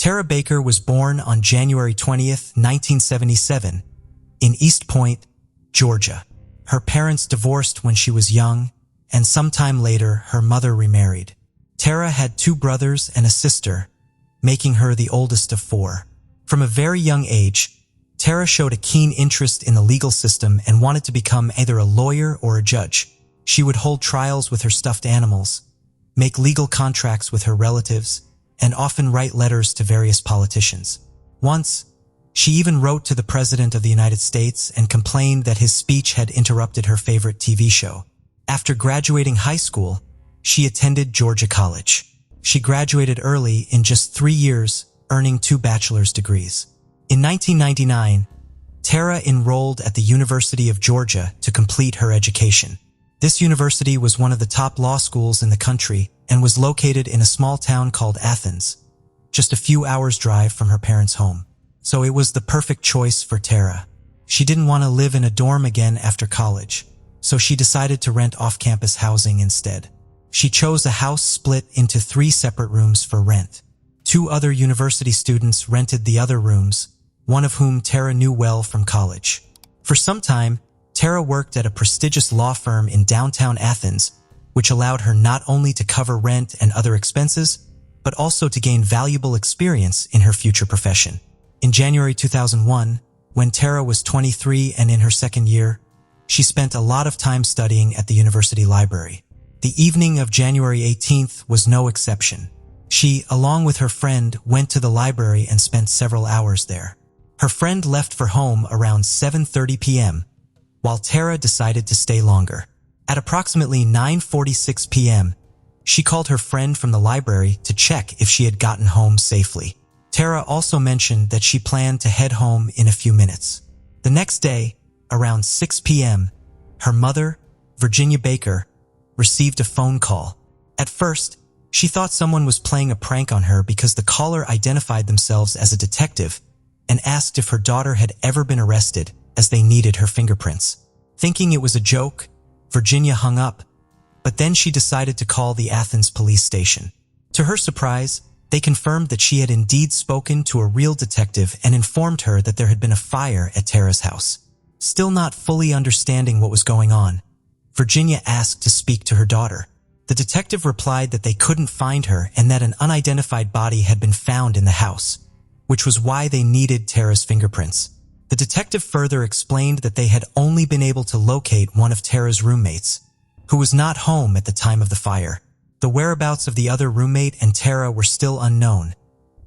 Tara Baker was born on January 20th, 1977, in East Point, Georgia. Her parents divorced when she was young, and sometime later her mother remarried. Tara had 2 brothers and a sister, making her the oldest of 4. From a very young age, Tara showed a keen interest in the legal system and wanted to become either a lawyer or a judge. She would hold trials with her stuffed animals, make legal contracts with her relatives, and often write letters to various politicians. Once, she even wrote to the President of the United States and complained that his speech had interrupted her favorite TV show. After graduating high school, she attended Georgia College. She graduated early in just 3 years, earning 2 bachelor's degrees. In 1999, Tara enrolled at the University of Georgia to complete her education. This university was one of the top law schools in the country and was located in a small town called Athens, just a few hours' drive from her parents' home. So it was the perfect choice for Tara. She didn't want to live in a dorm again after college, so she decided to rent off-campus housing instead. She chose a house split into 3 separate rooms for rent. 2 other university students rented the other rooms, one of whom Tara knew well from college. For some time, Tara worked at a prestigious law firm in downtown Athens, which allowed her not only to cover rent and other expenses, but also to gain valuable experience in her future profession. In January 2001, when Tara was 23 and in her second year, she spent a lot of time studying at the university library. The evening of January 18th was no exception. She, along with her friend, went to the library and spent several hours there. Her friend left for home around 7:30 p.m., while Tara decided to stay longer. At approximately 9:46 p.m., she called her friend from the library to check if she had gotten home safely. Tara also mentioned that she planned to head home in a few minutes. The next day, around 6 p.m., her mother, Virginia Baker, received a phone call. At first, she thought someone was playing a prank on her because the caller identified themselves as a detective and asked if her daughter had ever been arrested, as they needed her fingerprints. Thinking it was a joke, Virginia hung up, but then she decided to call the Athens police station. To her surprise, they confirmed that she had indeed spoken to a real detective and informed her that there had been a fire at Tara's house. Still not fully understanding what was going on, Virginia asked to speak to her daughter. The detective replied that they couldn't find her and that an unidentified body had been found in the house, which was why they needed Tara's fingerprints. The detective further explained that they had only been able to locate one of Tara's roommates, who was not home at the time of the fire. The whereabouts of the other roommate and Tara were still unknown,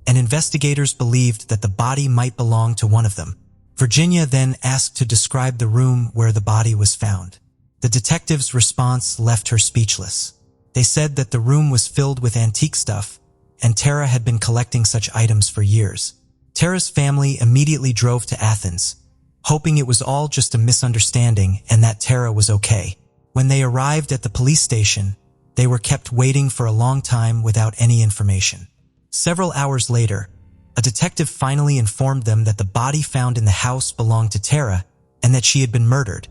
and investigators believed that the body might belong to one of them. Virginia then asked to describe the room where the body was found. The detective's response left her speechless. They said that the room was filled with antique stuff, and Tara had been collecting such items for years. Tara's family immediately drove to Athens, hoping it was all just a misunderstanding and that Tara was okay. When they arrived at the police station, they were kept waiting for a long time without any information. Several hours later, a detective finally informed them that the body found in the house belonged to Tara and that she had been murdered,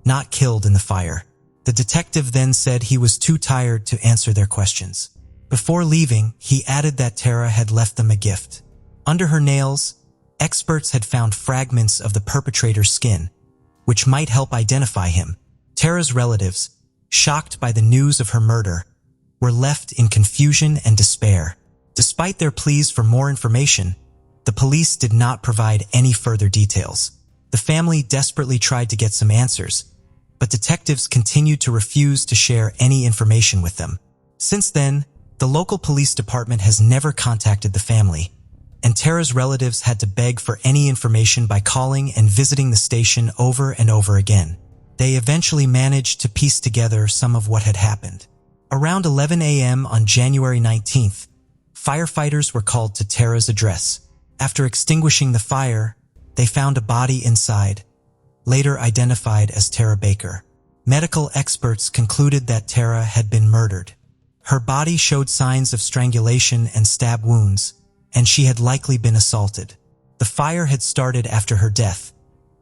not killed in the fire. The detective then said he was too tired to answer their questions. Before leaving, he added that Tara had left them a gift. Under her nails, experts had found fragments of the perpetrator's skin, which might help identify him. Tara's relatives, shocked by the news of her murder, were left in confusion and despair. Despite their pleas for more information, the police did not provide any further details. The family desperately tried to get some answers, but detectives continued to refuse to share any information with them. Since then, the local police department has never contacted the family, and Tara's relatives had to beg for any information by calling and visiting the station over and over again. They eventually managed to piece together some of what had happened. Around 11 a.m. on January 19th, firefighters were called to Tara's address. After extinguishing the fire, they found a body inside, later identified as Tara Baker. Medical experts concluded that Tara had been murdered. Her body showed signs of strangulation and stab wounds, and she had likely been assaulted. The fire had started after her death,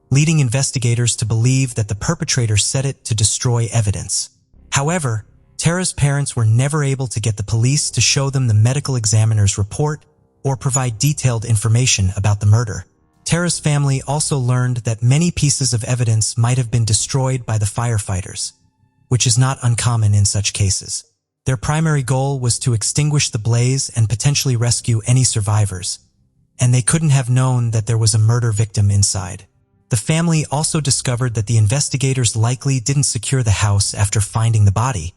leading investigators to believe that the perpetrator set it to destroy evidence. However, Tara's parents were never able to get the police to show them the medical examiner's report or provide detailed information about the murder. Tara's family also learned that many pieces of evidence might have been destroyed by the firefighters, which is not uncommon in such cases. Their primary goal was to extinguish the blaze and potentially rescue any survivors, and they couldn't have known that there was a murder victim inside. The family also discovered that the investigators likely didn't secure the house after finding the body,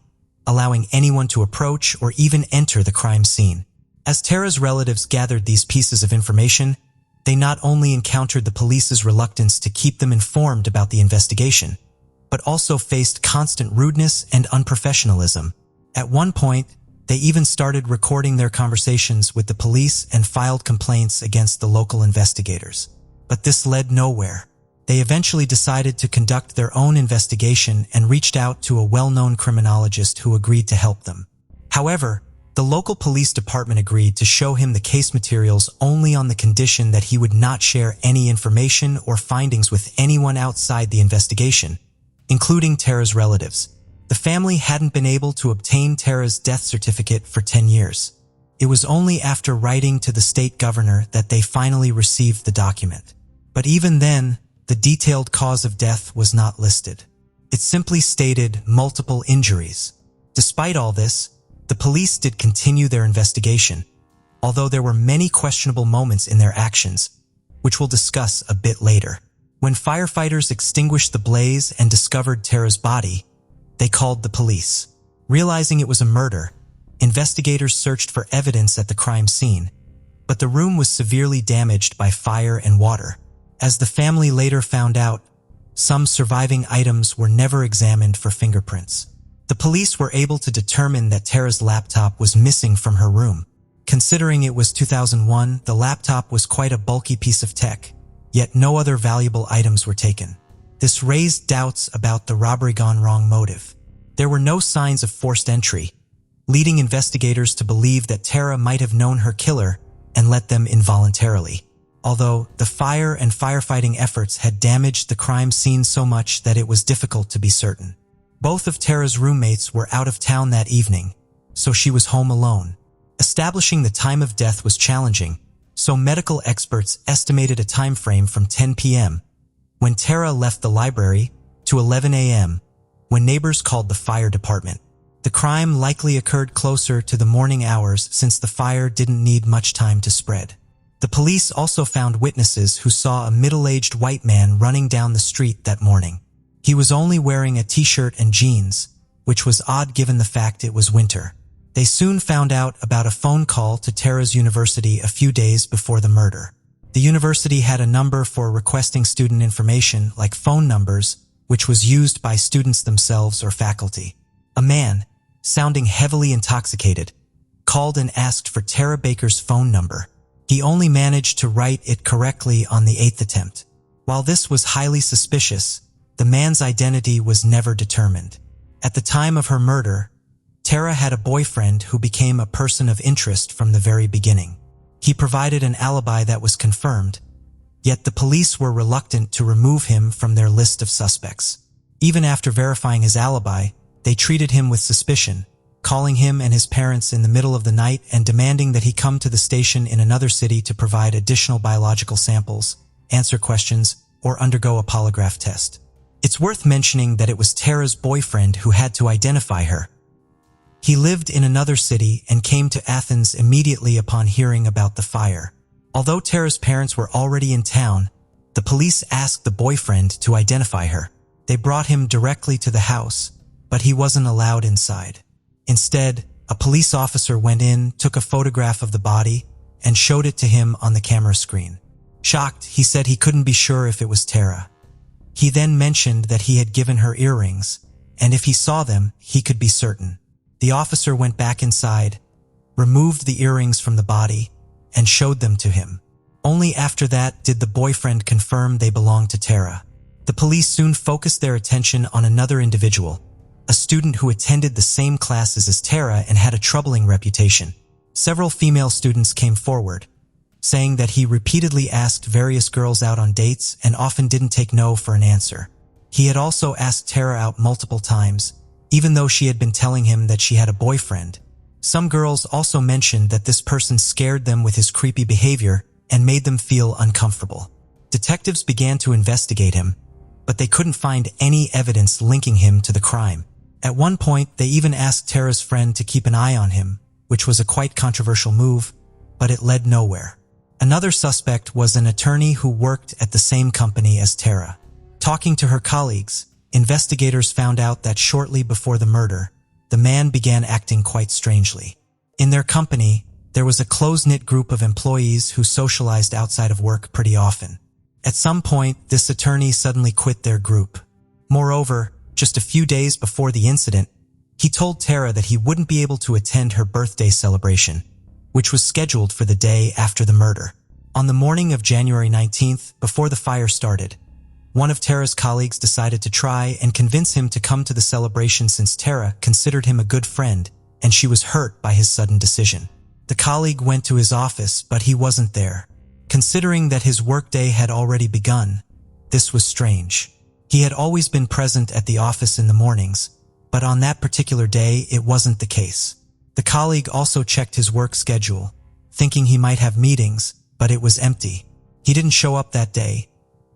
allowing anyone to approach or even enter the crime scene. As Tara's relatives gathered these pieces of information, they not only encountered the police's reluctance to keep them informed about the investigation, but also faced constant rudeness and unprofessionalism. At one point, they even started recording their conversations with the police and filed complaints against the local investigators. But this led nowhere. They eventually decided to conduct their own investigation and reached out to a well-known criminologist who agreed to help them. However, the local police department agreed to show him the case materials only on the condition that he would not share any information or findings with anyone outside the investigation, including Tara's relatives. The family hadn't been able to obtain Tara's death certificate for 10 years. It was only after writing to the state governor that they finally received the document. But even then, the detailed cause of death was not listed. It simply stated multiple injuries. Despite all this, the police did continue their investigation, although there were many questionable moments in their actions, which we'll discuss a bit later. When firefighters extinguished the blaze and discovered Tara's body, they called the police. Realizing it was a murder, investigators searched for evidence at the crime scene, but the room was severely damaged by fire and water. As the family later found out, some surviving items were never examined for fingerprints. The police were able to determine that Tara's laptop was missing from her room. Considering it was 2001, the laptop was quite a bulky piece of tech, yet no other valuable items were taken. This raised doubts about the robbery gone wrong motive. There were no signs of forced entry, leading investigators to believe that Tara might have known her killer and let them involuntarily. Although the fire and firefighting efforts had damaged the crime scene so much that it was difficult to be certain. Both of Tara's roommates were out of town that evening, so she was home alone. Establishing the time of death was challenging, so medical experts estimated a time frame from 10 p.m. when Tara left the library to 11 a.m. when neighbors called the fire department. The crime likely occurred closer to the morning hours since the fire didn't need much time to spread. The police also found witnesses who saw a middle-aged white man running down the street that morning. He was only wearing a t-shirt and jeans, which was odd given the fact it was winter. They soon found out about a phone call to Tara's university a few days before the murder. The university had a number for requesting student information, like phone numbers, which was used by students themselves or faculty. A man, sounding heavily intoxicated, called and asked for Tara Baker's phone number. He only managed to write it correctly on the 8th attempt. While this was highly suspicious, the man's identity was never determined. At the time of her murder, Tara had a boyfriend who became a person of interest from the very beginning. He provided an alibi that was confirmed, yet the police were reluctant to remove him from their list of suspects. Even after verifying his alibi, they treated him with suspicion, calling him and his parents in the middle of the night and demanding that he come to the station in another city to provide additional biological samples, answer questions, or undergo a polygraph test. It's worth mentioning that it was Tara's boyfriend who had to identify her. He lived in another city and came to Athens immediately upon hearing about the fire. Although Tara's parents were already in town, the police asked the boyfriend to identify her. They brought him directly to the house, but he wasn't allowed inside. Instead, a police officer went in, took a photograph of the body, and showed it to him on the camera screen. Shocked, he said he couldn't be sure if it was Tara. He then mentioned that he had given her earrings, and if he saw them, he could be certain. The officer went back inside, removed the earrings from the body, and showed them to him. Only after that did the boyfriend confirm they belonged to Tara. The police soon focused their attention on another individual, a student who attended the same classes as Tara and had a troubling reputation. Several female students came forward, saying that he repeatedly asked various girls out on dates and often didn't take no for an answer. He had also asked Tara out multiple times, even though she had been telling him that she had a boyfriend. Some girls also mentioned that this person scared them with his creepy behavior and made them feel uncomfortable. Detectives began to investigate him, but they couldn't find any evidence linking him to the crime. At one point, they even asked Tara's friend to keep an eye on him, which was a quite controversial move, but it led nowhere. Another suspect was an attorney who worked at the same company as Tara. Talking to her colleagues, investigators found out that shortly before the murder, the man began acting quite strangely. In their company, there was a close-knit group of employees who socialized outside of work pretty often. At some point, this attorney suddenly quit their group. Moreover, just a few days before the incident, he told Tara that he wouldn't be able to attend her birthday celebration, which was scheduled for the day after the murder. On the morning of January 19th, before the fire started, one of Tara's colleagues decided to try and convince him to come to the celebration since Tara considered him a good friend and she was hurt by his sudden decision. The colleague went to his office, but he wasn't there. Considering that his workday had already begun, this was strange. He had always been present at the office in the mornings, but on that particular day it wasn't the case. The colleague also checked his work schedule, thinking he might have meetings, but it was empty. He didn't show up that day,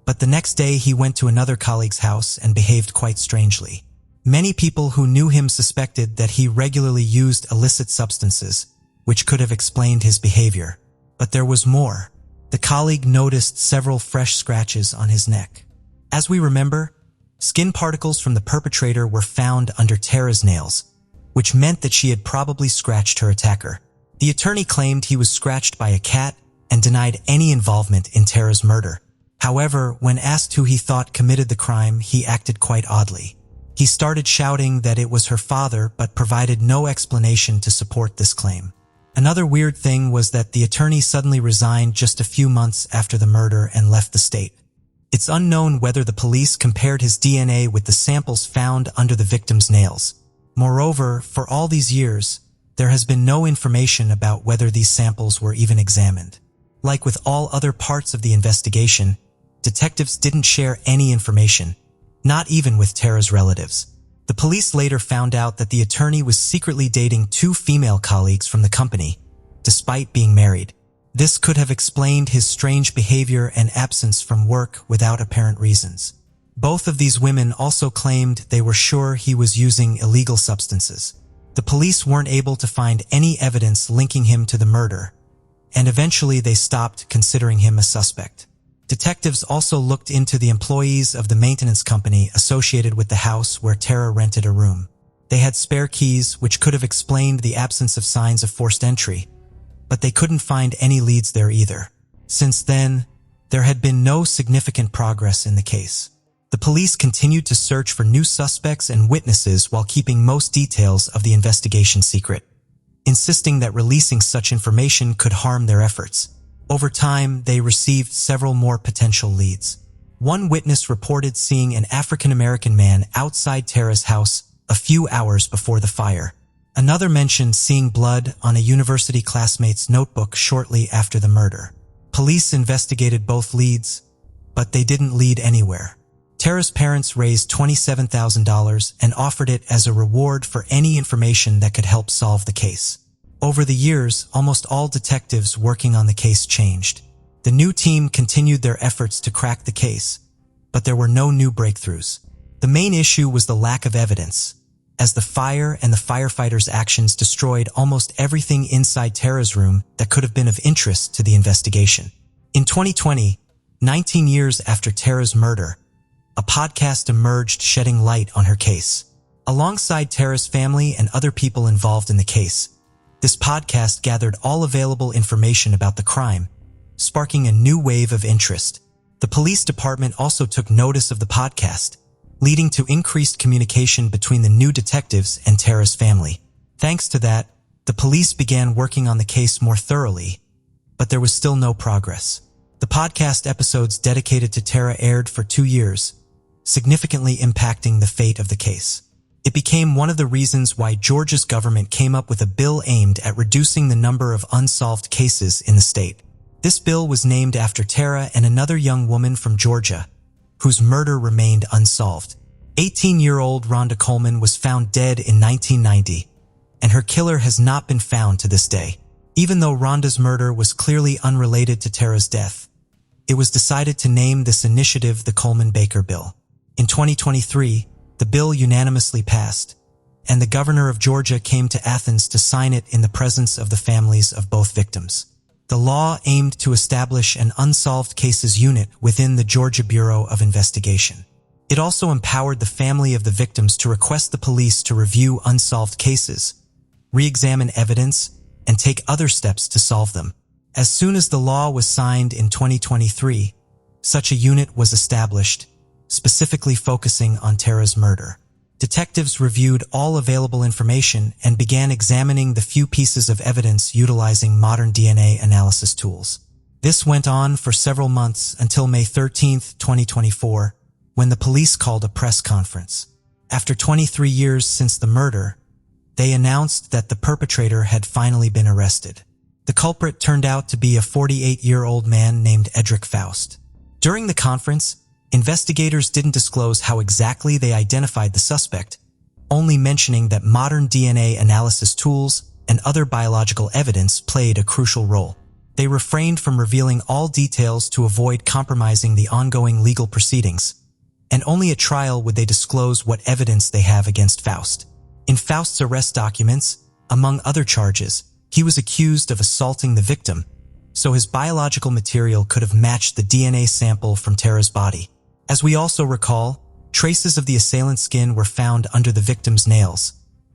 but the next day he went to another colleague's house and behaved quite strangely. Many people who knew him suspected that he regularly used illicit substances, which could have explained his behavior. But there was more. The colleague noticed several fresh scratches on his neck. As we remember, skin particles from the perpetrator were found under Tara's nails, which meant that she had probably scratched her attacker. The attorney claimed he was scratched by a cat and denied any involvement in Tara's murder. However, when asked who he thought committed the crime, he acted quite oddly. He started shouting that it was her father, but provided no explanation to support this claim. Another weird thing was that the attorney suddenly resigned just a few months after the murder and left the state. It's unknown whether the police compared his DNA with the samples found under the victim's nails. Moreover, for all these years, there has been no information about whether these samples were even examined. Like with all other parts of the investigation, detectives didn't share any information, not even with Tara's relatives. The police later found out that the attorney was secretly dating two female colleagues from the company, despite being married. This could have explained his strange behavior and absence from work without apparent reasons. Both of these women also claimed they were sure he was using illegal substances. The police weren't able to find any evidence linking him to the murder, and eventually they stopped considering him a suspect. Detectives also looked into the employees of the maintenance company associated with the house where Tara rented a room. They had spare keys, which could have explained the absence of signs of forced entry, but they couldn't find any leads there either. Since then, there had been no significant progress in the case. The police continued to search for new suspects and witnesses while keeping most details of the investigation secret, insisting that releasing such information could harm their efforts. Over time, they received several more potential leads. One witness reported seeing an African-American man outside Tara's house a few hours before the fire. Another mentioned seeing blood on a university classmate's notebook shortly after the murder. Police investigated both leads, but they didn't lead anywhere. Tara's parents raised $27,000 and offered it as a reward for any information that could help solve the case. Over the years, almost all detectives working on the case changed. The new team continued their efforts to crack the case, but there were no new breakthroughs. The main issue was the lack of evidence, as the fire and the firefighters' actions destroyed almost everything inside Tara's room that could have been of interest to the investigation. In 2020, 19 years after Tara's murder, a podcast emerged shedding light on her case. Alongside Tara's family and other people involved in the case, this podcast gathered all available information about the crime, sparking a new wave of interest. The police department also took notice of the podcast, leading to increased communication between the new detectives and Tara's family. Thanks to that, the police began working on the case more thoroughly, but there was still no progress. The podcast episodes dedicated to Tara aired for 2 years, significantly impacting the fate of the case. It became one of the reasons why Georgia's government came up with a bill aimed at reducing the number of unsolved cases in the state. This bill was named after Tara and another young woman from Georgia, whose murder remained unsolved. 18-year-old Rhonda Coleman was found dead in 1990, and her killer has not been found to this day. Even though Rhonda's murder was clearly unrelated to Tara's death, it was decided to name this initiative the Coleman-Baker Bill. In 2023, the bill unanimously passed, and the governor of Georgia came to Athens to sign it in the presence of the families of both victims. The law aimed to establish an unsolved cases unit within the Georgia Bureau of Investigation. It also empowered the family of the victims to request the police to review unsolved cases, re-examine evidence, and take other steps to solve them. As soon as the law was signed in 2023, such a unit was established, specifically focusing on Tara's murder. Detectives reviewed all available information and began examining the few pieces of evidence utilizing modern DNA analysis tools. This went on for several months until May 13, 2024, when the police called a press conference. After 23 years since the murder, they announced that the perpetrator had finally been arrested. The culprit turned out to be a 48-year-old man named Edric Faust. During the conference, investigators didn't disclose how exactly they identified the suspect, only mentioning that modern DNA analysis tools and other biological evidence played a crucial role. They refrained from revealing all details to avoid compromising the ongoing legal proceedings, and only at trial would they disclose what evidence they have against Faust. In Faust's arrest documents, among other charges, he was accused of assaulting the victim, so his biological material could have matched the DNA sample from Tara's body. As we also recall, traces of the assailant's skin were found under the victim's nails,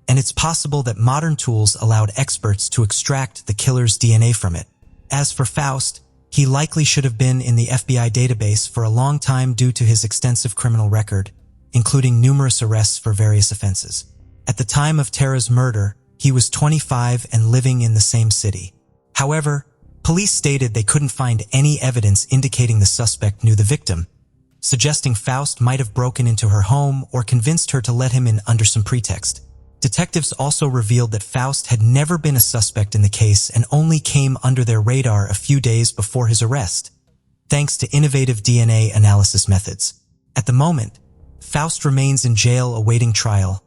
and it's possible that modern tools allowed experts to extract the killer's DNA from it. As for Faust, he likely should have been in the FBI database for a long time due to his extensive criminal record, including numerous arrests for various offenses. At the time of Tara's murder, he was 25 and living in the same city. However, police stated they couldn't find any evidence indicating the suspect knew the victim, suggesting Faust might have broken into her home or convinced her to let him in under some pretext. Detectives also revealed that Faust had never been a suspect in the case and only came under their radar a few days before his arrest, thanks to innovative DNA analysis methods. At the moment, Faust remains in jail awaiting trial,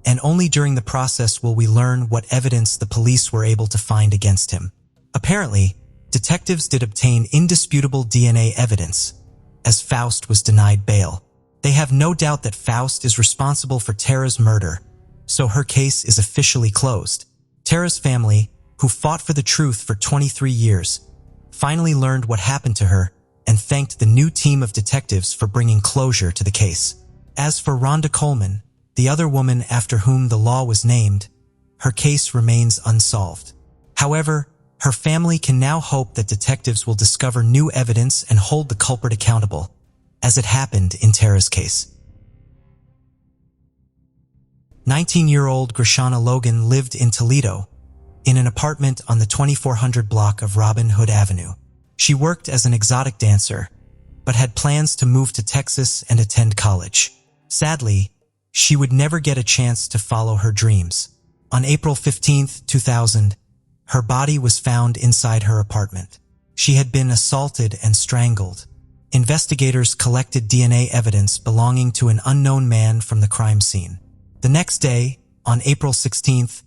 and only during the process will we learn what evidence the police were able to find against him. Apparently, detectives did obtain indisputable DNA evidence, as Faust was denied bail. They have no doubt that Faust is responsible for Tara's murder, so her case is officially closed. Tara's family, who fought for the truth for 23 years, finally learned what happened to her and thanked the new team of detectives for bringing closure to the case. As for Rhonda Coleman, the other woman after whom the law was named, her case remains unsolved. However, her family can now hope that detectives will discover new evidence and hold the culprit accountable, as it happened in Tara's case. 19-year-old Grishana Logan lived in Toledo, in an apartment on the 2400 block of Robin Hood Avenue. She worked as an exotic dancer, but had plans to move to Texas and attend college. Sadly, she would never get a chance to follow her dreams. On April 15, 2000, her body was found inside her apartment. She had been assaulted and strangled. Investigators collected DNA evidence belonging to an unknown man from the crime scene. The next day, on April 16th,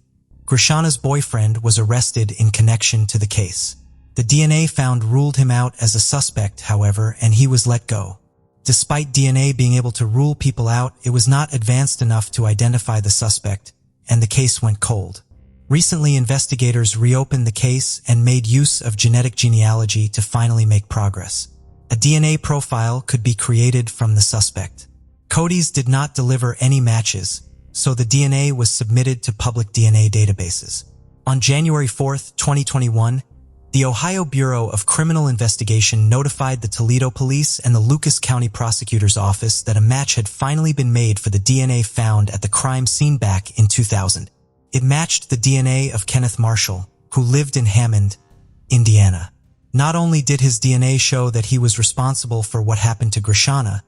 Grishana's boyfriend was arrested in connection to the case. The DNA found ruled him out as a suspect, however, and he was let go. Despite DNA being able to rule people out, it was not advanced enough to identify the suspect, and the case went cold. Recently, investigators reopened the case and made use of genetic genealogy to finally make progress. A DNA profile could be created from the suspect. Cody's did not deliver any matches, so the DNA was submitted to public DNA databases. On January 4, 2021, the Ohio Bureau of Criminal Investigation notified the Toledo Police and the Lucas County Prosecutor's Office that a match had finally been made for the DNA found at the crime scene back in 2000. It matched the DNA of Kenneth Marshall, who lived in Hammond, Indiana. Not only did his DNA show that he was responsible for what happened to Grishana,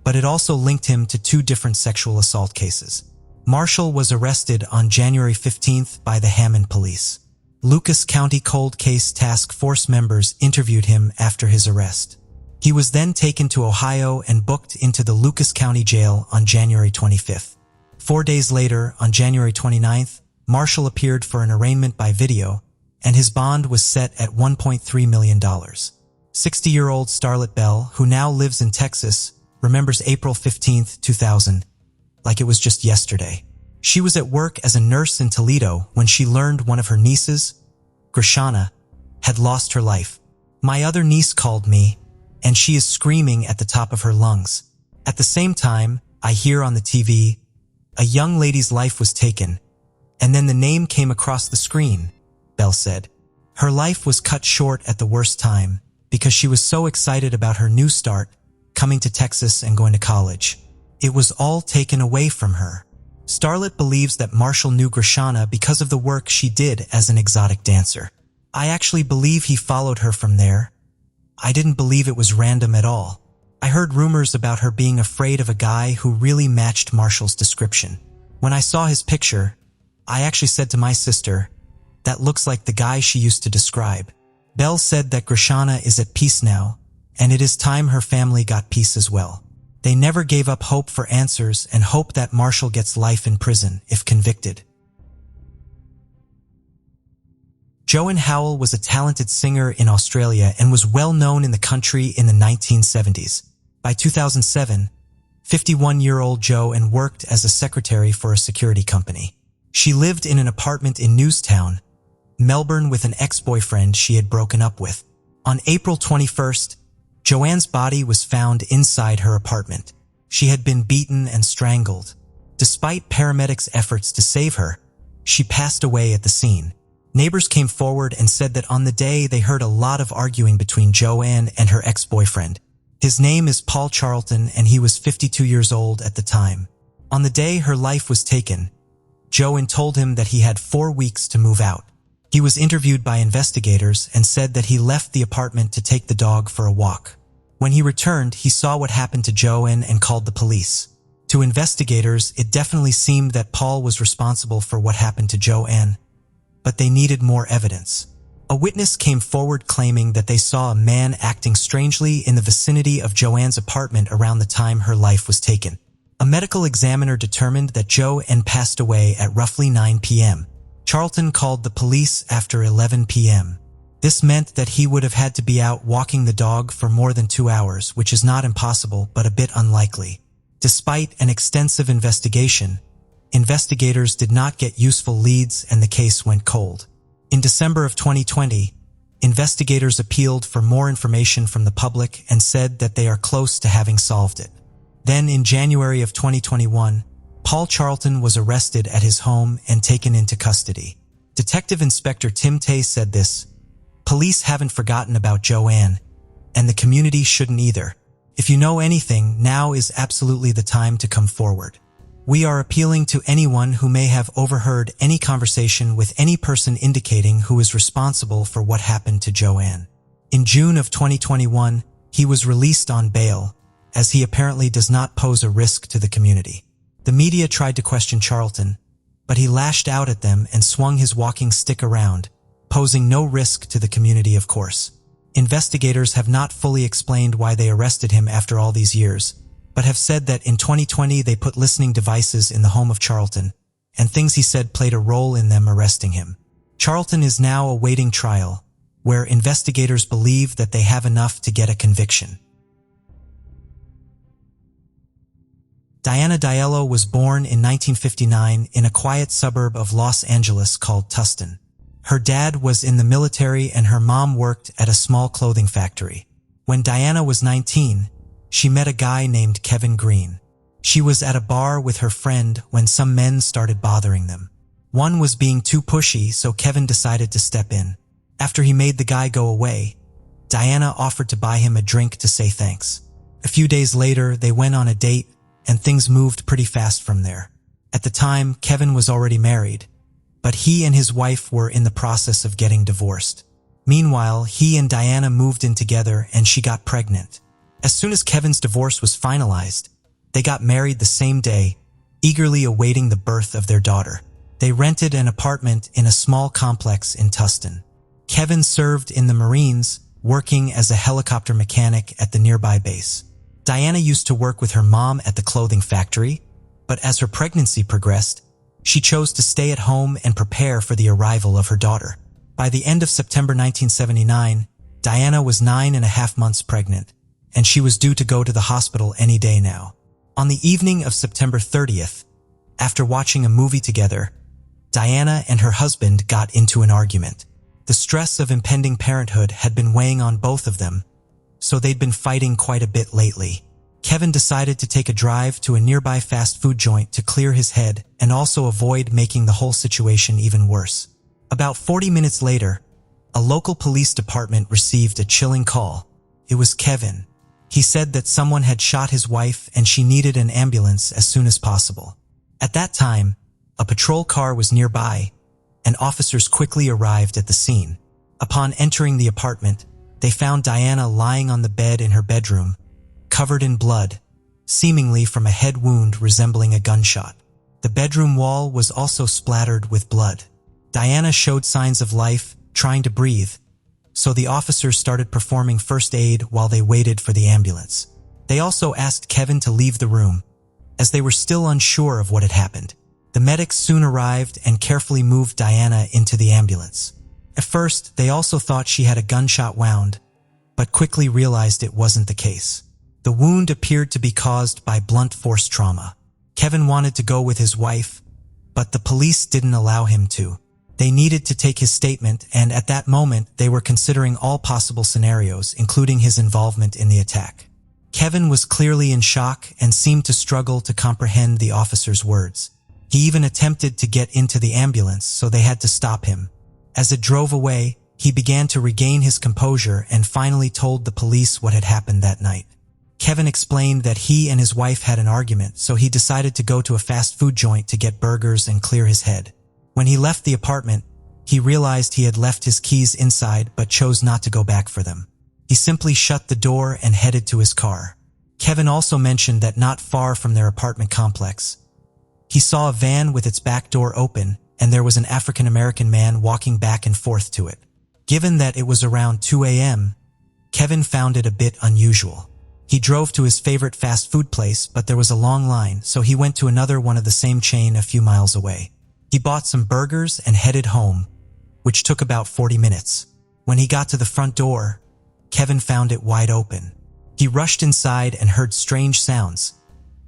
but it also linked him to 2 different sexual assault cases. Marshall was arrested on January 15th by the Hammond police. Lucas County Cold Case Task Force members interviewed him after his arrest. He was then taken to Ohio and booked into the Lucas County Jail on January 25th. 4 days later, on January 29th, Marshall appeared for an arraignment by video, and his bond was set at $1.3 million. 60-year-old starlet Belle, who now lives in Texas, remembers April 15, 2000, like it was just yesterday. She was at work as a nurse in Toledo when she learned one of her nieces, Grishana, had lost her life. "My other niece called me, and she is screaming at the top of her lungs. At the same time, I hear on the TV, a young lady's life was taken, and then the name came across the screen," Belle said. Her life was cut short at the worst time because she was so excited about her new start, coming to Texas and going to college. It was all taken away from her. Starlet believes that Marshall knew Grishana because of the work she did as an exotic dancer. "I actually believe he followed her from there. I didn't believe it was random at all. I heard rumors about her being afraid of a guy who really matched Marshall's description. When I saw his picture, I actually said to my sister, that looks like the guy she used to describe." Belle said that Grishana is at peace now, and it is time her family got peace as well. They never gave up hope for answers and hope that Marshall gets life in prison if convicted. Joanne Howell was a talented singer in Australia and was well known in the country in the 1970s. By 2007, 51-year-old Joanne worked as a secretary for a security company. She lived in an apartment in Newstown, Melbourne, with an ex-boyfriend she had broken up with. On April 21st, Joanne's body was found inside her apartment. She had been beaten and strangled. Despite paramedics' efforts to save her, she passed away at the scene. Neighbors came forward and said that on the day they heard a lot of arguing between Joanne and her ex-boyfriend. His name is Paul Charlton, and he was 52 years old at the time. On the day her life was taken, Joanne told him that he had 4 weeks to move out. He was interviewed by investigators and said that he left the apartment to take the dog for a walk. When he returned, he saw what happened to Joanne and called the police. To investigators, it definitely seemed that Paul was responsible for what happened to Joanne, but they needed more evidence. A witness came forward claiming that they saw a man acting strangely in the vicinity of Joanne's apartment around the time her life was taken. A medical examiner determined that Joanne passed away at roughly 9 p.m. Charlton called the police after 11 p.m. This meant that he would have had to be out walking the dog for more than 2 hours, which is not impossible but a bit unlikely. Despite an extensive investigation, investigators did not get useful leads and the case went cold. In December of 2020, investigators appealed for more information from the public and said that they are close to having solved it. Then in January of 2021, Paul Charlton was arrested at his home and taken into custody. Detective Inspector Tim Tay said this: "Police haven't forgotten about Joanne, and the community shouldn't either. If you know anything, now is absolutely the time to come forward. We are appealing to anyone who may have overheard any conversation with any person indicating who is responsible for what happened to Joanne." In June of 2021, he was released on bail, as he apparently does not pose a risk to the community. The media tried to question Charlton, but he lashed out at them and swung his walking stick around, posing no risk to the community, of course. Investigators have not fully explained why they arrested him after all these years, but have said that in 2020 they put listening devices in the home of Charlton, and things he said played a role in them arresting him. Charlton is now awaiting trial, where investigators believe that they have enough to get a conviction. Diana Diallo was born in 1959 in a quiet suburb of Los Angeles called Tustin. Her dad was in the military and her mom worked at a small clothing factory. When Diana was 19, she met a guy named Kevin Green. She was at a bar with her friend when some men started bothering them. One was being too pushy, so Kevin decided to step in. After he made the guy go away, Diana offered to buy him a drink to say thanks. A few days later, they went on a date, and things moved pretty fast from there. At the time, Kevin was already married, but he and his wife were in the process of getting divorced. Meanwhile, he and Diana moved in together and she got pregnant. As soon as Kevin's divorce was finalized, they got married the same day, eagerly awaiting the birth of their daughter. They rented an apartment in a small complex in Tustin. Kevin served in the Marines, working as a helicopter mechanic at the nearby base. Diana used to work with her mom at the clothing factory, but as her pregnancy progressed, She chose to stay at home and prepare for the arrival of her daughter. By the end of September 1979, Diana was 9.5 months pregnant, and she was due to go to the hospital any day now. On the evening of September 30th, after watching a movie together, Diana and her husband got into an argument. The stress of impending parenthood had been weighing on both of them, so they'd been fighting quite a bit lately. Kevin decided to take a drive to a nearby fast food joint to clear his head and also avoid making the whole situation even worse. About 40 minutes later, a local police department received a chilling call. It was Kevin. He said that someone had shot his wife and she needed an ambulance as soon as possible. At that time, a patrol car was nearby, and officers quickly arrived at the scene. Upon entering the apartment, they found Diana lying on the bed in her bedroom, covered in blood, seemingly from a head wound resembling a gunshot. The bedroom wall was also splattered with blood. Diana showed signs of life, trying to breathe, so the officers started performing first aid while they waited for the ambulance. They also asked Kevin to leave the room, as they were still unsure of what had happened. The medics soon arrived and carefully moved Diana into the ambulance. At first, they also thought she had a gunshot wound, but quickly realized it wasn't the case. The wound appeared to be caused by blunt force trauma. Kevin wanted to go with his wife, but the police didn't allow him to. They needed to take his statement, and at that moment, they were considering all possible scenarios, including his involvement in the attack. Kevin was clearly in shock and seemed to struggle to comprehend the officer's words. He even attempted to get into the ambulance, so they had to stop him. As it drove away, he began to regain his composure and finally told the police what had happened that night. Kevin explained that he and his wife had an argument, so he decided to go to a fast food joint to get burgers and clear his head. When he left the apartment, he realized he had left his keys inside but chose not to go back for them. He simply shut the door and headed to his car. Kevin also mentioned that not far from their apartment complex, he saw a van with its back door open, and there was an African-American man walking back and forth to it. Given that it was around 2 a.m., Kevin found it a bit unusual. He drove to his favorite fast food place, but there was a long line, so he went to another one of the same chain a few miles away. He bought some burgers and headed home, which took about 40 minutes. When he got to the front door, Kevin found it wide open. He rushed inside and heard strange sounds,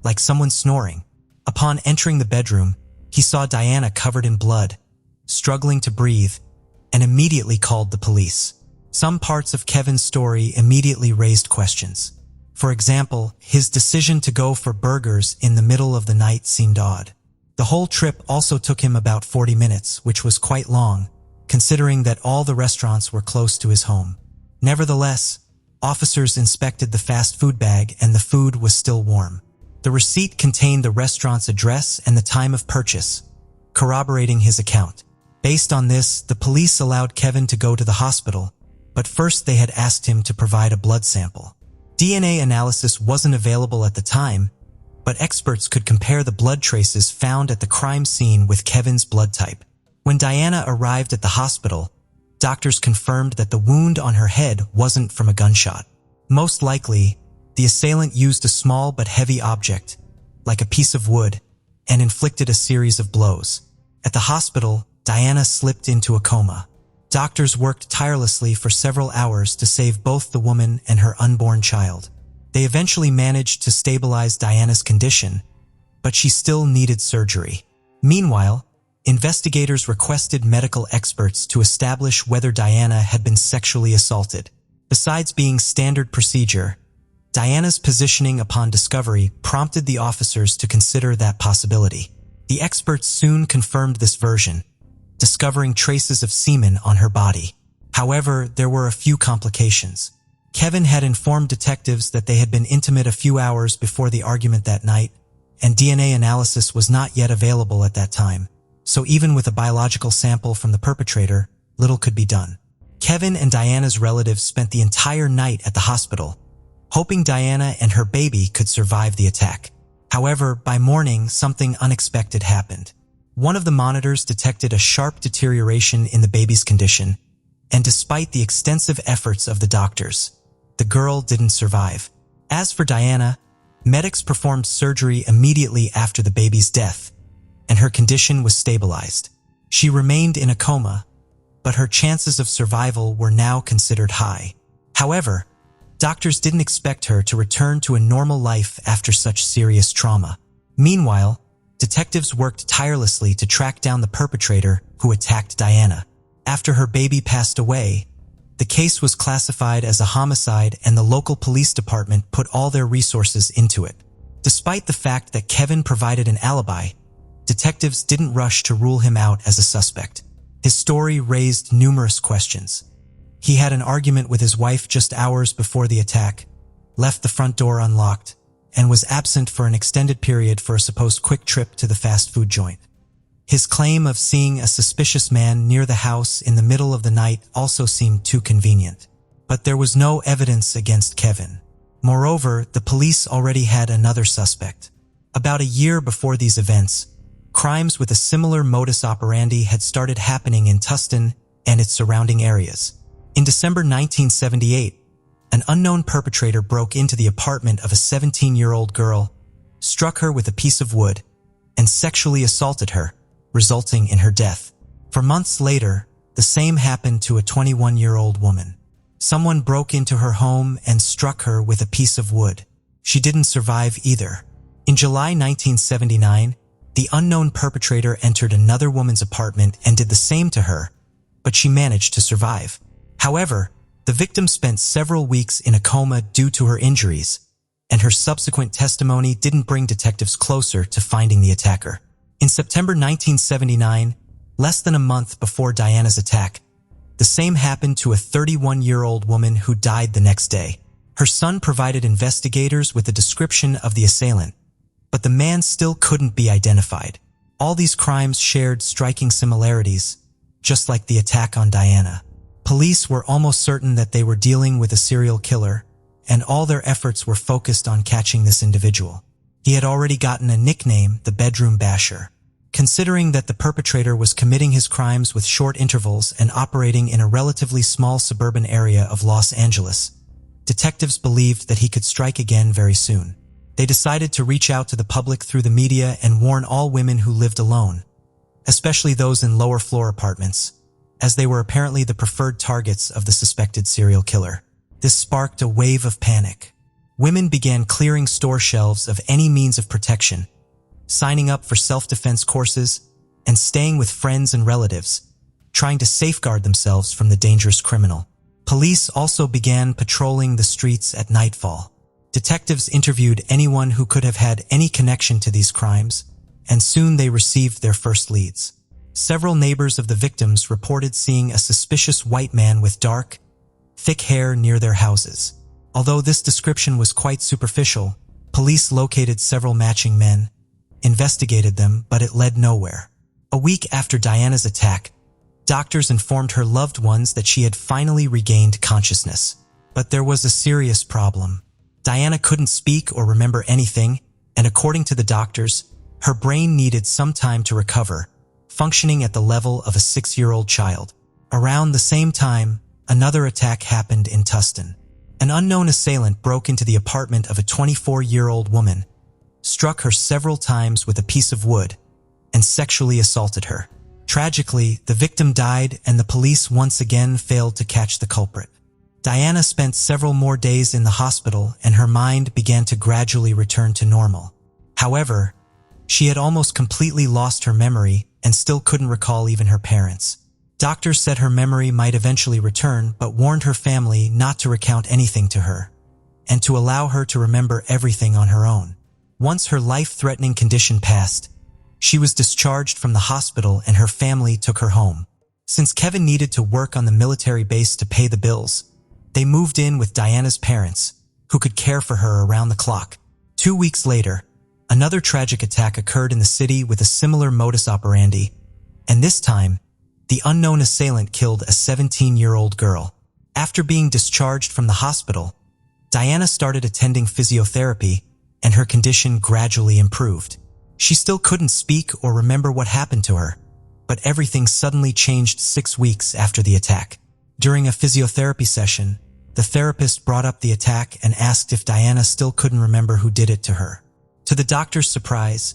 like someone snoring. Upon entering the bedroom, he saw Diana covered in blood, struggling to breathe, and immediately called the police. Some parts of Kevin's story immediately raised questions. For example, his decision to go for burgers in the middle of the night seemed odd. The whole trip also took him about 40 minutes, which was quite long, considering that all the restaurants were close to his home. Nevertheless, officers inspected the fast food bag and the food was still warm. The receipt contained the restaurant's address and the time of purchase, corroborating his account. Based on this, the police allowed Kevin to go to the hospital, but first they had asked him to provide a blood sample. DNA analysis wasn't available at the time, but experts could compare the blood traces found at the crime scene with Kevin's blood type. When Diana arrived at the hospital, doctors confirmed that the wound on her head wasn't from a gunshot. Most likely, the assailant used a small but heavy object, like a piece of wood, and inflicted a series of blows. At the hospital, Diana slipped into a coma. Doctors worked tirelessly for several hours to save both the woman and her unborn child. They eventually managed to stabilize Diana's condition, but she still needed surgery. Meanwhile, investigators requested medical experts to establish whether Diana had been sexually assaulted. Besides being standard procedure, Diana's positioning upon discovery prompted the officers to consider that possibility. The experts soon confirmed this version, discovering traces of semen on her body. However, there were a few complications. Kevin had informed detectives that they had been intimate a few hours before the argument that night, and DNA analysis was not yet available at that time. So even with a biological sample from the perpetrator, little could be done. Kevin and Diana's relatives spent the entire night at the hospital, hoping Diana and her baby could survive the attack. However, by morning, something unexpected happened. One of the monitors detected a sharp deterioration in the baby's condition, and despite the extensive efforts of the doctors, the girl didn't survive. As for Diana, medics performed surgery immediately after the baby's death, and her condition was stabilized. She remained in a coma, but her chances of survival were now considered high. However, doctors didn't expect her to return to a normal life after such serious trauma. Meanwhile, detectives worked tirelessly to track down the perpetrator who attacked Diana. After her baby passed away, the case was classified as a homicide and the local police department put all their resources into it. Despite the fact that Kevin provided an alibi, detectives didn't rush to rule him out as a suspect. His story raised numerous questions. He had an argument with his wife just hours before the attack, left the front door unlocked, and was absent for an extended period for a supposed quick trip to the fast food joint. His claim of seeing a suspicious man near the house in the middle of the night also seemed too convenient. But there was no evidence against Kevin. Moreover, the police already had another suspect. About a year before these events, crimes with a similar modus operandi had started happening in Tustin and its surrounding areas. In December 1978, an unknown perpetrator broke into the apartment of a 17-year-old girl, struck her with a piece of wood, and sexually assaulted her, resulting in her death. For months later, the same happened to a 21-year-old woman. Someone broke into her home and struck her with a piece of wood. She didn't survive either. In July 1979, the unknown perpetrator entered another woman's apartment and did the same to her, but she managed to survive. However, the victim spent several weeks in a coma due to her injuries, and her subsequent testimony didn't bring detectives closer to finding the attacker. In September 1979, less than a month before Diana's attack, the same happened to a 31-year-old woman who died the next day. Her son provided investigators with a description of the assailant, but the man still couldn't be identified. All these crimes shared striking similarities, just like the attack on Diana. Police were almost certain that they were dealing with a serial killer, and all their efforts were focused on catching this individual. He had already gotten a nickname, the Bedroom Basher. Considering that the perpetrator was committing his crimes with short intervals and operating in a relatively small suburban area of Los Angeles, detectives believed that he could strike again very soon. They decided to reach out to the public through the media and warn all women who lived alone, especially those in lower-floor apartments, as they were apparently the preferred targets of the suspected serial killer. This sparked a wave of panic. Women began clearing store shelves of any means of protection, signing up for self-defense courses, and staying with friends and relatives, trying to safeguard themselves from the dangerous criminal. Police also began patrolling the streets at nightfall. Detectives interviewed anyone who could have had any connection to these crimes, and soon they received their first leads. Several neighbors of the victims reported seeing a suspicious white man with dark, thick hair near their houses. Although this description was quite superficial, police located several matching men, investigated them, but it led nowhere. A week after Diana's attack, doctors informed her loved ones that she had finally regained consciousness. But there was a serious problem. Diana couldn't speak or remember anything, and according to the doctors, her brain needed some time to recover, functioning at the level of a 6-year-old child. Around the same time, another attack happened in Tustin. An unknown assailant broke into the apartment of a 24-year-old woman, struck her several times with a piece of wood, and sexually assaulted her. Tragically, the victim died and the police once again failed to catch the culprit. Diana spent several more days in the hospital and her mind began to gradually return to normal. However, she had almost completely lost her memory and still couldn't recall even her parents. Doctors said her memory might eventually return, but warned her family not to recount anything to her, and to allow her to remember everything on her own. Once her life-threatening condition passed, she was discharged from the hospital and her family took her home. Since Kevin needed to work on the military base to pay the bills, they moved in with Diana's parents, who could care for her around the clock. 2 weeks later, another tragic attack occurred in the city with a similar modus operandi, and this time, the unknown assailant killed a 17-year-old girl. After being discharged from the hospital, Diana started attending physiotherapy and her condition gradually improved. She still couldn't speak or remember what happened to her, but everything suddenly changed 6 weeks after the attack. During a physiotherapy session, the therapist brought up the attack and asked if Diana still couldn't remember who did it to her. To the doctor's surprise,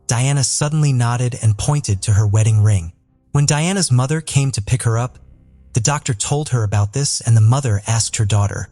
Diana suddenly nodded and pointed to her wedding ring. When Diana's mother came to pick her up, the doctor told her about this, and the mother asked her daughter,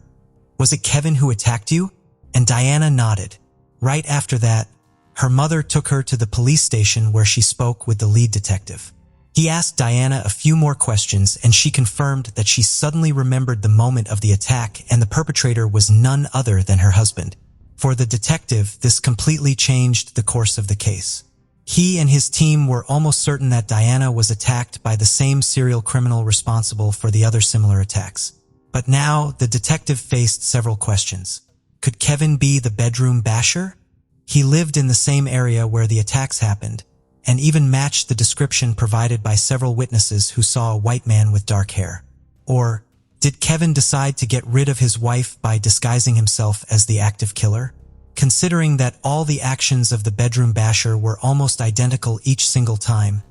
"Was it Kevin who attacked you?" And Diana nodded. Right after that, her mother took her to the police station where she spoke with the lead detective. He asked Diana a few more questions, and she confirmed that she suddenly remembered the moment of the attack, and the perpetrator was none other than her husband. For the detective, this completely changed the course of the case. He and his team were almost certain that Diana was attacked by the same serial criminal responsible for the other similar attacks. But now, the detective faced several questions. Could Kevin be the bedroom basher? He lived in the same area where the attacks happened, and even matched the description provided by several witnesses who saw a white man with dark hair. Or, did Kevin decide to get rid of his wife by disguising himself as the active killer? Considering that all the actions of the bedroom basher were almost identical each single time,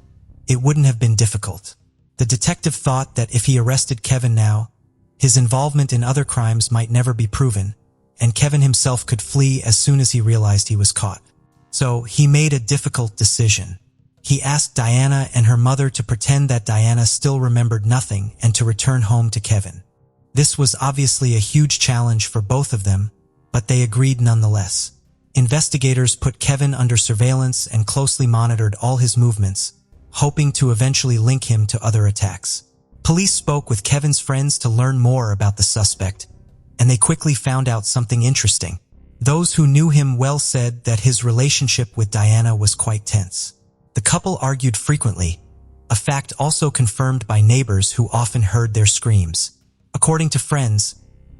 it wouldn't have been difficult. The detective thought that if he arrested Kevin now, his involvement in other crimes might never be proven, and Kevin himself could flee as soon as he realized he was caught. So he made a difficult decision. He asked Diana and her mother to pretend that Diana still remembered nothing and to return home to Kevin. This was obviously a huge challenge for both of them, but they agreed nonetheless. Investigators put Kevin under surveillance and closely monitored all his movements, hoping to eventually link him to other attacks. Police spoke with Kevin's friends to learn more about the suspect, and they quickly found out something interesting. Those who knew him well said that his relationship with Diana was quite tense. The couple argued frequently, a fact also confirmed by neighbors who often heard their screams. According to friends,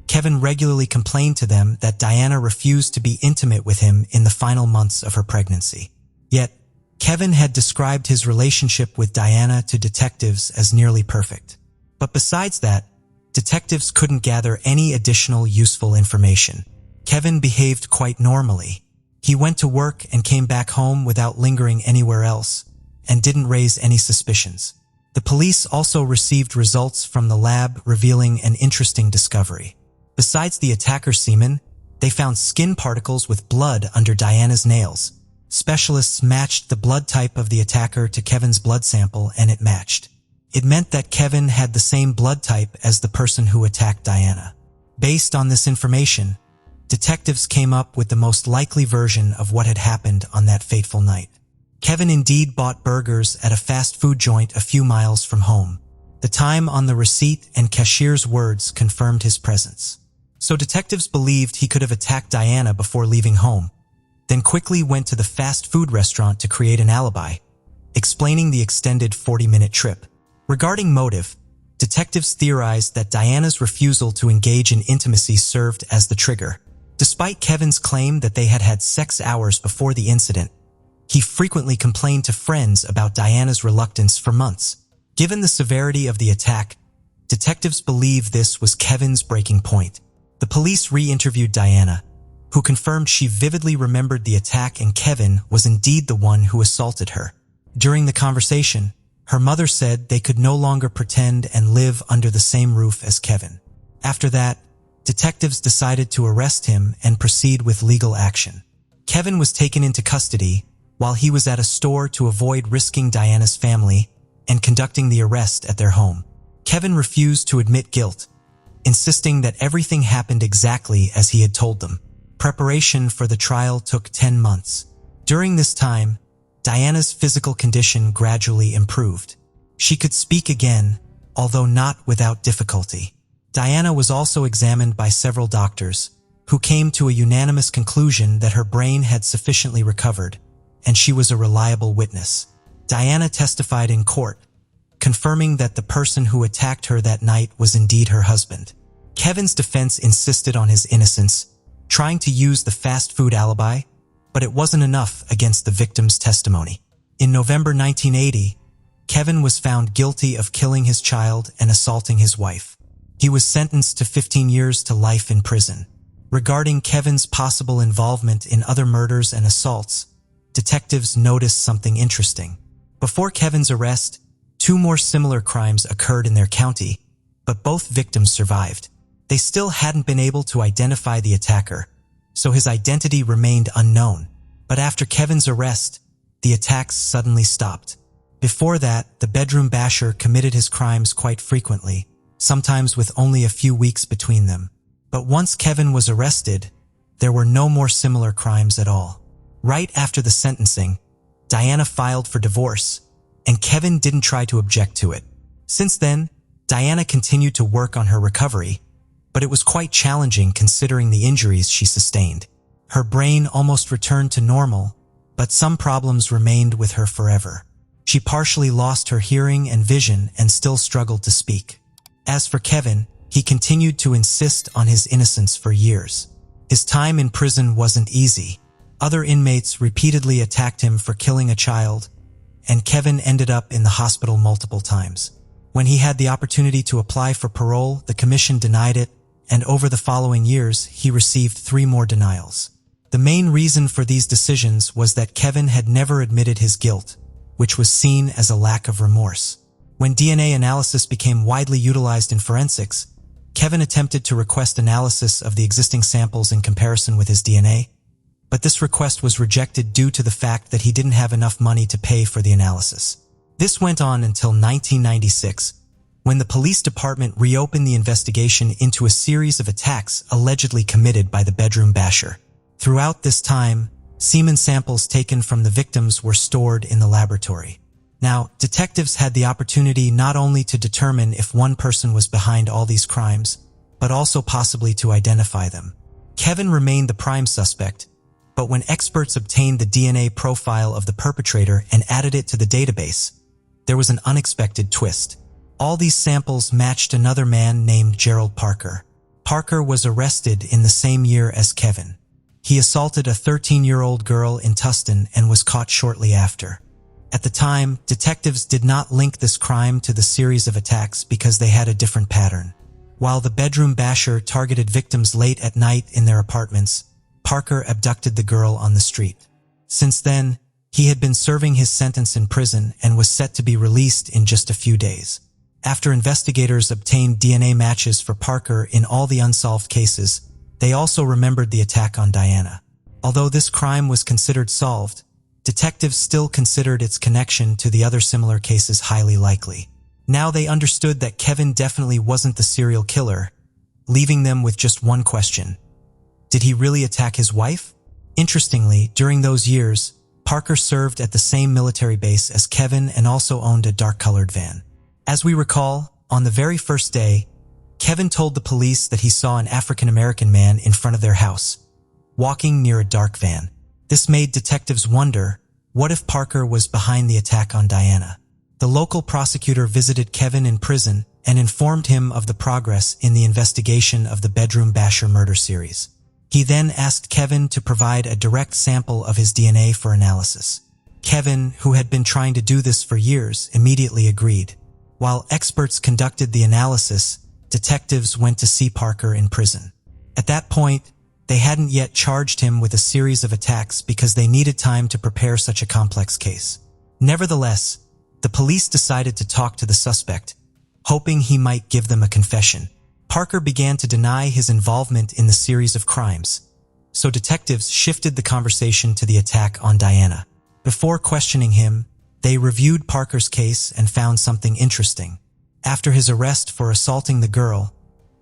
Kevin regularly complained to them that Diana refused to be intimate with him in the final months of her pregnancy. Yet, Kevin had described his relationship with Diana to detectives as nearly perfect. But besides that, detectives couldn't gather any additional useful information. Kevin behaved quite normally. He went to work and came back home without lingering anywhere else, and didn't raise any suspicions. The police also received results from the lab revealing an interesting discovery. Besides the attacker's semen, they found skin particles with blood under Diana's nails. Specialists matched the blood type of the attacker to Kevin's blood sample, and it matched. It meant that Kevin had the same blood type as the person who attacked Diana. Based on this information, detectives came up with the most likely version of what had happened on that fateful night. Kevin indeed bought burgers at a fast food joint a few miles from home. The time on the receipt and cashier's words confirmed his presence. So detectives believed he could have attacked Diana before leaving home, then quickly went to the fast food restaurant to create an alibi, explaining the extended 40-minute trip. Regarding motive, detectives theorized that Diana's refusal to engage in intimacy served as the trigger. Despite Kevin's claim that they had had sex hours before the incident, he frequently complained to friends about Diana's reluctance for months. Given the severity of the attack, detectives believe this was Kevin's breaking point. The police re-interviewed Diana, who confirmed she vividly remembered the attack and Kevin was indeed the one who assaulted her. During the conversation, her mother said they could no longer pretend and live under the same roof as Kevin. After that, detectives decided to arrest him and proceed with legal action. Kevin was taken into custody while he was at a store to avoid risking Diana's family and conducting the arrest at their home. Kevin refused to admit guilt, insisting that everything happened exactly as he had told them. Preparation for the trial took 10 months. During this time, Diana's physical condition gradually improved. She could speak again, although not without difficulty. Diana was also examined by several doctors, who came to a unanimous conclusion that her brain had sufficiently recovered, and she was a reliable witness. Diana testified in court, confirming that the person who attacked her that night was indeed her husband. Kevin's defense insisted on his innocence, trying to use the fast food alibi, but it wasn't enough against the victim's testimony. In November 1980, Kevin was found guilty of killing his child and assaulting his wife. He was sentenced to 15 years to life in prison. Regarding Kevin's possible involvement in other murders and assaults, detectives noticed something interesting. Before Kevin's arrest, 2 more similar crimes occurred in their county, but both victims survived. They still hadn't been able to identify the attacker, so his identity remained unknown. But after Kevin's arrest, the attacks suddenly stopped. Before that, the bedroom basher committed his crimes quite frequently, sometimes with only a few weeks between them. But once Kevin was arrested, there were no more similar crimes at all. Right after the sentencing, Diana filed for divorce, and Kevin didn't try to object to it. Since then, Diana continued to work on her recovery, but it was quite challenging considering the injuries she sustained. Her brain almost returned to normal, but some problems remained with her forever. She partially lost her hearing and vision and still struggled to speak. As for Kevin, he continued to insist on his innocence for years. His time in prison wasn't easy. Other inmates repeatedly attacked him for killing a child, and Kevin ended up in the hospital multiple times. When he had the opportunity to apply for parole, the commission denied it, and over the following years, he received 3 more denials. The main reason for these decisions was that Kevin had never admitted his guilt, which was seen as a lack of remorse. When DNA analysis became widely utilized in forensics, Kevin attempted to request analysis of the existing samples in comparison with his DNA, but this request was rejected due to the fact that he didn't have enough money to pay for the analysis. This went on until 1996, when the police department reopened the investigation into a series of attacks allegedly committed by the bedroom basher. Throughout this time, semen samples taken from the victims were stored in the laboratory. Now, detectives had the opportunity not only to determine if one person was behind all these crimes, but also possibly to identify them. Kevin remained the prime suspect, but when experts obtained the DNA profile of the perpetrator and added it to the database, there was an unexpected twist. All these samples matched another man named Gerald Parker. Parker was arrested in the same year as Kevin. He assaulted a 13-year-old girl in Tustin and was caught shortly after. At the time, detectives did not link this crime to the series of attacks because they had a different pattern. While the bedroom basher targeted victims late at night in their apartments, Parker abducted the girl on the street. Since then, he had been serving his sentence in prison and was set to be released in just a few days. After investigators obtained DNA matches for Parker in all the unsolved cases, they also remembered the attack on Diana. Although this crime was considered solved, detectives still considered its connection to the other similar cases highly likely. Now they understood that Kevin definitely wasn't the serial killer, leaving them with just one question. Did he really attack his wife? Interestingly, during those years, Parker served at the same military base as Kevin and also owned a dark-colored van. As we recall, on the very first day, Kevin told the police that he saw an African-American man in front of their house, walking near a dark van. This made detectives wonder, what if Parker was behind the attack on Diana? The local prosecutor visited Kevin in prison and informed him of the progress in the investigation of the bedroom basher murder series. He then asked Kevin to provide a direct sample of his DNA for analysis. Kevin, who had been trying to do this for years, immediately agreed. While experts conducted the analysis, detectives went to see Parker in prison. At that point, they hadn't yet charged him with a series of attacks because they needed time to prepare such a complex case. Nevertheless, the police decided to talk to the suspect, hoping he might give them a confession. Parker began to deny his involvement in the series of crimes, so detectives shifted the conversation to the attack on Diana. Before questioning him, they reviewed Parker's case and found something interesting. After his arrest for assaulting the girl,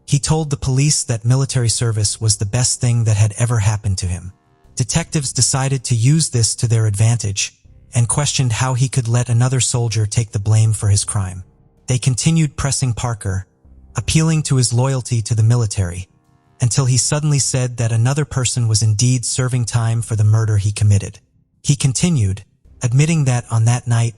he told the police that military service was the best thing that had ever happened to him. Detectives decided to use this to their advantage and questioned how he could let another soldier take the blame for his crime. They continued pressing Parker, appealing to his loyalty to the military, until he suddenly said that another person was indeed serving time for the murder he committed. He continued, admitting that on that night,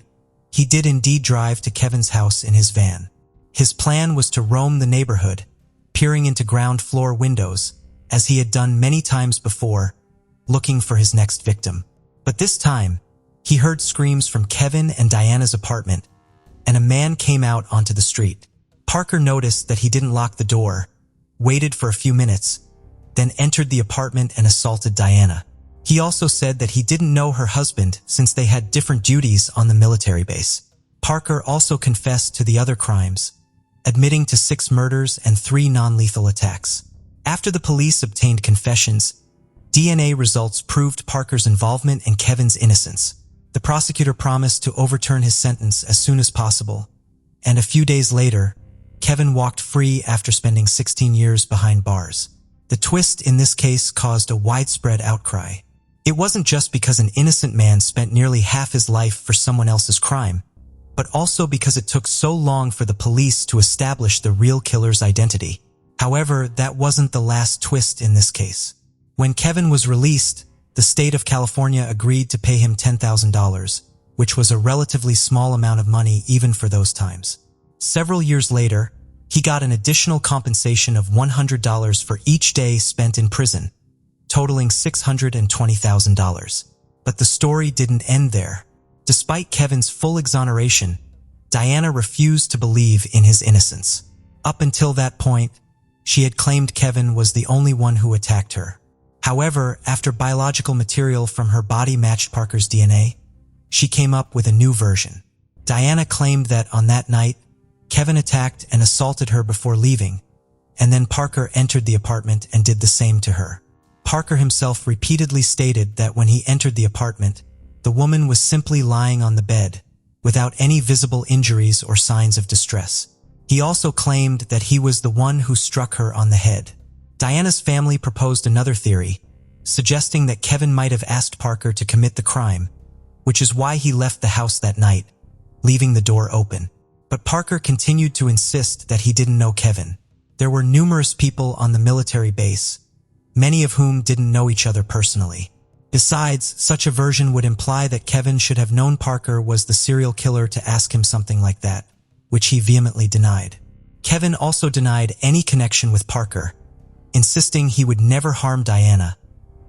he did indeed drive to Kevin's house in his van. His plan was to roam the neighborhood, peering into ground floor windows, as he had done many times before, looking for his next victim. But this time, he heard screams from Kevin and Diana's apartment, and a man came out onto the street. Parker noticed that he didn't lock the door, waited for a few minutes, then entered the apartment and assaulted Diana. He also said that he didn't know her husband since they had different duties on the military base. Parker also confessed to the other crimes, admitting to 6 murders and 3 non-lethal attacks. After the police obtained confessions, DNA results proved Parker's involvement and Kevin's innocence. The prosecutor promised to overturn his sentence as soon as possible, and a few days later, Kevin walked free after spending 16 years behind bars. The twist in this case caused a widespread outcry. It wasn't just because an innocent man spent nearly half his life for someone else's crime, but also because it took so long for the police to establish the real killer's identity. However, that wasn't the last twist in this case. When Kevin was released, the state of California agreed to pay him $10,000, which was a relatively small amount of money even for those times. Several years later, he got an additional compensation of $100 for each day spent in prison, totaling $620,000. But the story didn't end there. Despite Kevin's full exoneration, Diana refused to believe in his innocence. Up until that point, she had claimed Kevin was the only one who attacked her. However, after biological material from her body matched Parker's DNA, she came up with a new version. Diana claimed that on that night, Kevin attacked and assaulted her before leaving, and then Parker entered the apartment and did the same to her. Parker himself repeatedly stated that when he entered the apartment, the woman was simply lying on the bed, without any visible injuries or signs of distress. He also claimed that he was the one who struck her on the head. Diana's family proposed another theory, suggesting that Kevin might have asked Parker to commit the crime, which is why he left the house that night, leaving the door open. But Parker continued to insist that he didn't know Kevin. There were numerous people on the military base, many of whom didn't know each other personally. Besides, such a version would imply that Kevin should have known Parker was the serial killer to ask him something like that, which he vehemently denied. Kevin also denied any connection with Parker, insisting he would never harm Diana,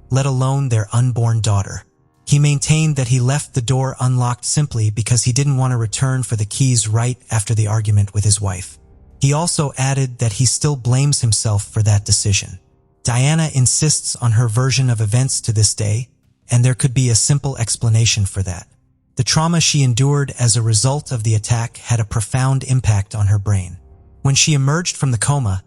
let alone their unborn daughter. He maintained that he left the door unlocked simply because he didn't want to return for the keys right after the argument with his wife. He also added that he still blames himself for that decision. Diana insists on her version of events to this day, and there could be a simple explanation for that. The trauma she endured as a result of the attack had a profound impact on her brain. When she emerged from the coma,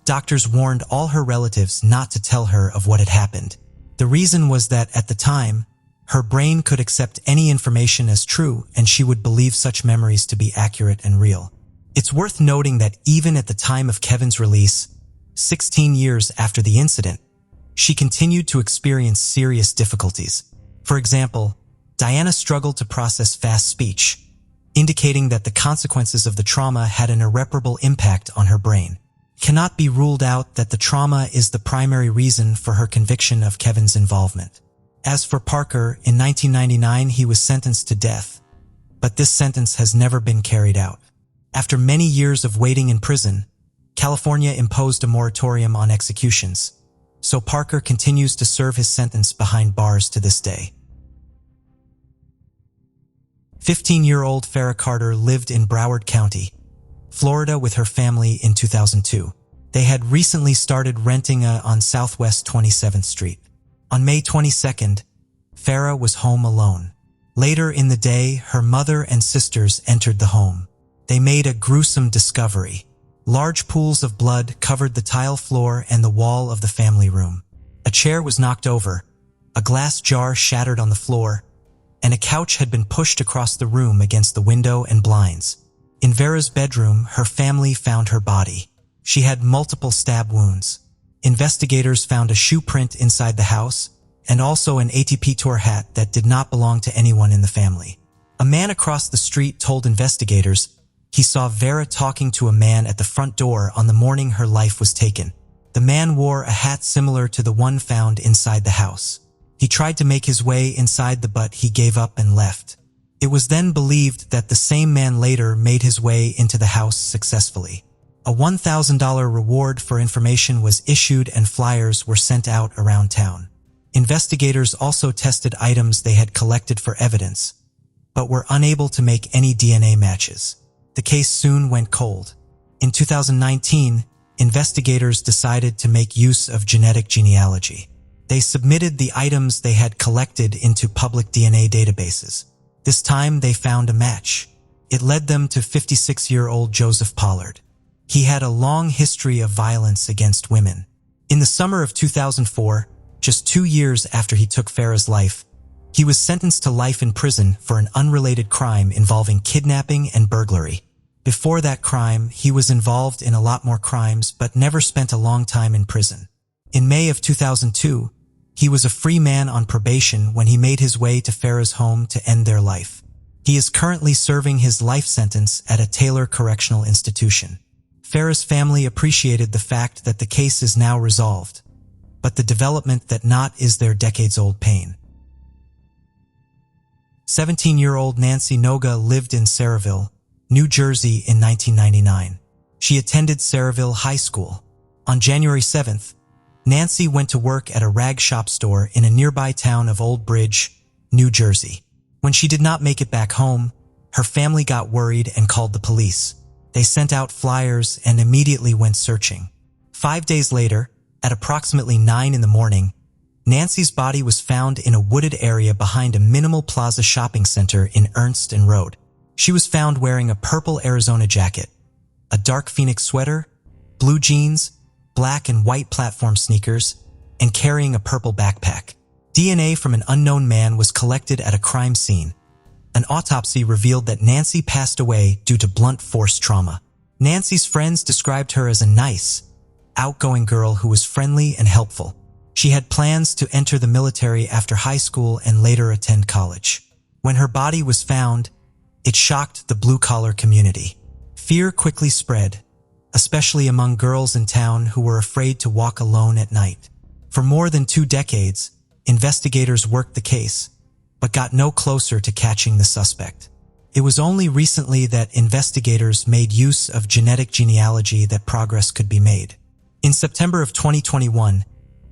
doctors warned all her relatives not to tell her of what had happened. The reason was that at the time, her brain could accept any information as true, and she would believe such memories to be accurate and real. It's worth noting that even at the time of Kevin's release, 16 years after the incident, she continued to experience serious difficulties. For example, Diana struggled to process fast speech, indicating that the consequences of the trauma had an irreparable impact on her brain. It cannot be ruled out that the trauma is the primary reason for her conviction of Kevin's involvement. As for Parker, in 1999 he was sentenced to death, but this sentence has never been carried out. After many years of waiting in prison, California imposed a moratorium on executions, so Parker continues to serve his sentence behind bars to this day. 15-year-old Farrah Carter lived in Broward County, Florida with her family in 2002. They had recently started renting on Southwest 27th Street. On May 22nd, Farrah was home alone. Later in the day, her mother and sisters entered the home. They made a gruesome discovery. Large pools of blood covered the tile floor and the wall of the family room. A chair was knocked over, a glass jar shattered on the floor, and a couch had been pushed across the room against the window and blinds. In Vera's bedroom, her family found her body. She had multiple stab wounds. Investigators found a shoe print inside the house and also an ATP tour hat that did not belong to anyone in the family. A man across the street told investigators he saw Vera talking to a man at the front door on the morning her life was taken. The man wore a hat similar to the one found inside the house. He tried to make his way inside but he gave up and left. It was then believed that the same man later made his way into the house successfully. A $1,000 reward for information was issued and flyers were sent out around town. Investigators also tested items they had collected for evidence, but were unable to make any DNA matches. The case soon went cold. In 2019, investigators decided to make use of genetic genealogy. They submitted the items they had collected into public DNA databases. This time they found a match. It led them to 56-year-old Joseph Pollard. He had a long history of violence against women. In the summer of 2004, just 2 years after he took Farrah's life, He was sentenced to life in prison for an unrelated crime involving kidnapping and burglary. Before that crime, he was involved in a lot more crimes but never spent a long time in prison. In May of 2002, he was a free man on probation when he made his way to Farah's home to end their life. He is currently serving his life sentence at a Taylor Correctional Institution. Farah's family appreciated the fact that the case is now resolved, but the development that not is their decades-old pain. 17-year-old Nancy Noga lived in Saraville, New Jersey in 1999. She attended Saraville High School. On January 7th, Nancy went to work at a rag shop store in a nearby town of Old Bridge, New Jersey. When she did not make it back home, her family got worried and called the police. They sent out flyers and immediately went searching. 5 days later, at approximately 9 in the morning, Nancy's body was found in a wooded area behind a Minimal Plaza shopping center in Ernst and Road. She was found wearing a purple Arizona jacket, a dark Phoenix sweater, blue jeans, black and white platform sneakers, and carrying a purple backpack. DNA from an unknown man was collected at a crime scene. An autopsy revealed that Nancy passed away due to blunt force trauma. Nancy's friends described her as a nice, outgoing girl who was friendly and helpful. She had plans to enter the military after high school and later attend college. When her body was found, it shocked the blue-collar community. Fear quickly spread, especially among girls in town who were afraid to walk alone at night. For more than 2 decades, investigators worked the case, but got no closer to catching the suspect. It was only recently that investigators made use of genetic genealogy that progress could be made. In September of 2021,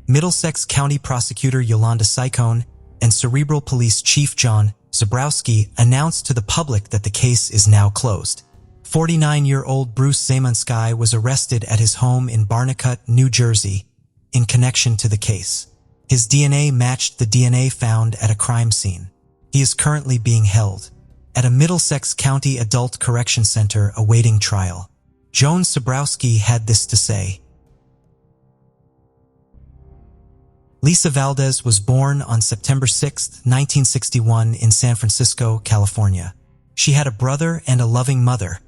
Middlesex County Prosecutor Yolanda Sycone and Cerebral Police Chief John Zabrowski announced to the public that the case is now closed. 49-year-old Bruce Zamansky was arrested at his home in Barnecut, New Jersey, in connection to the case. His DNA matched the DNA found at a crime scene. He is currently being held at a Middlesex County Adult Correction Center awaiting trial. Joan Zabrowski had this to say. Lisa Valdez was born on September 6, 1961 in San Francisco, California. She had a brother and a loving mother,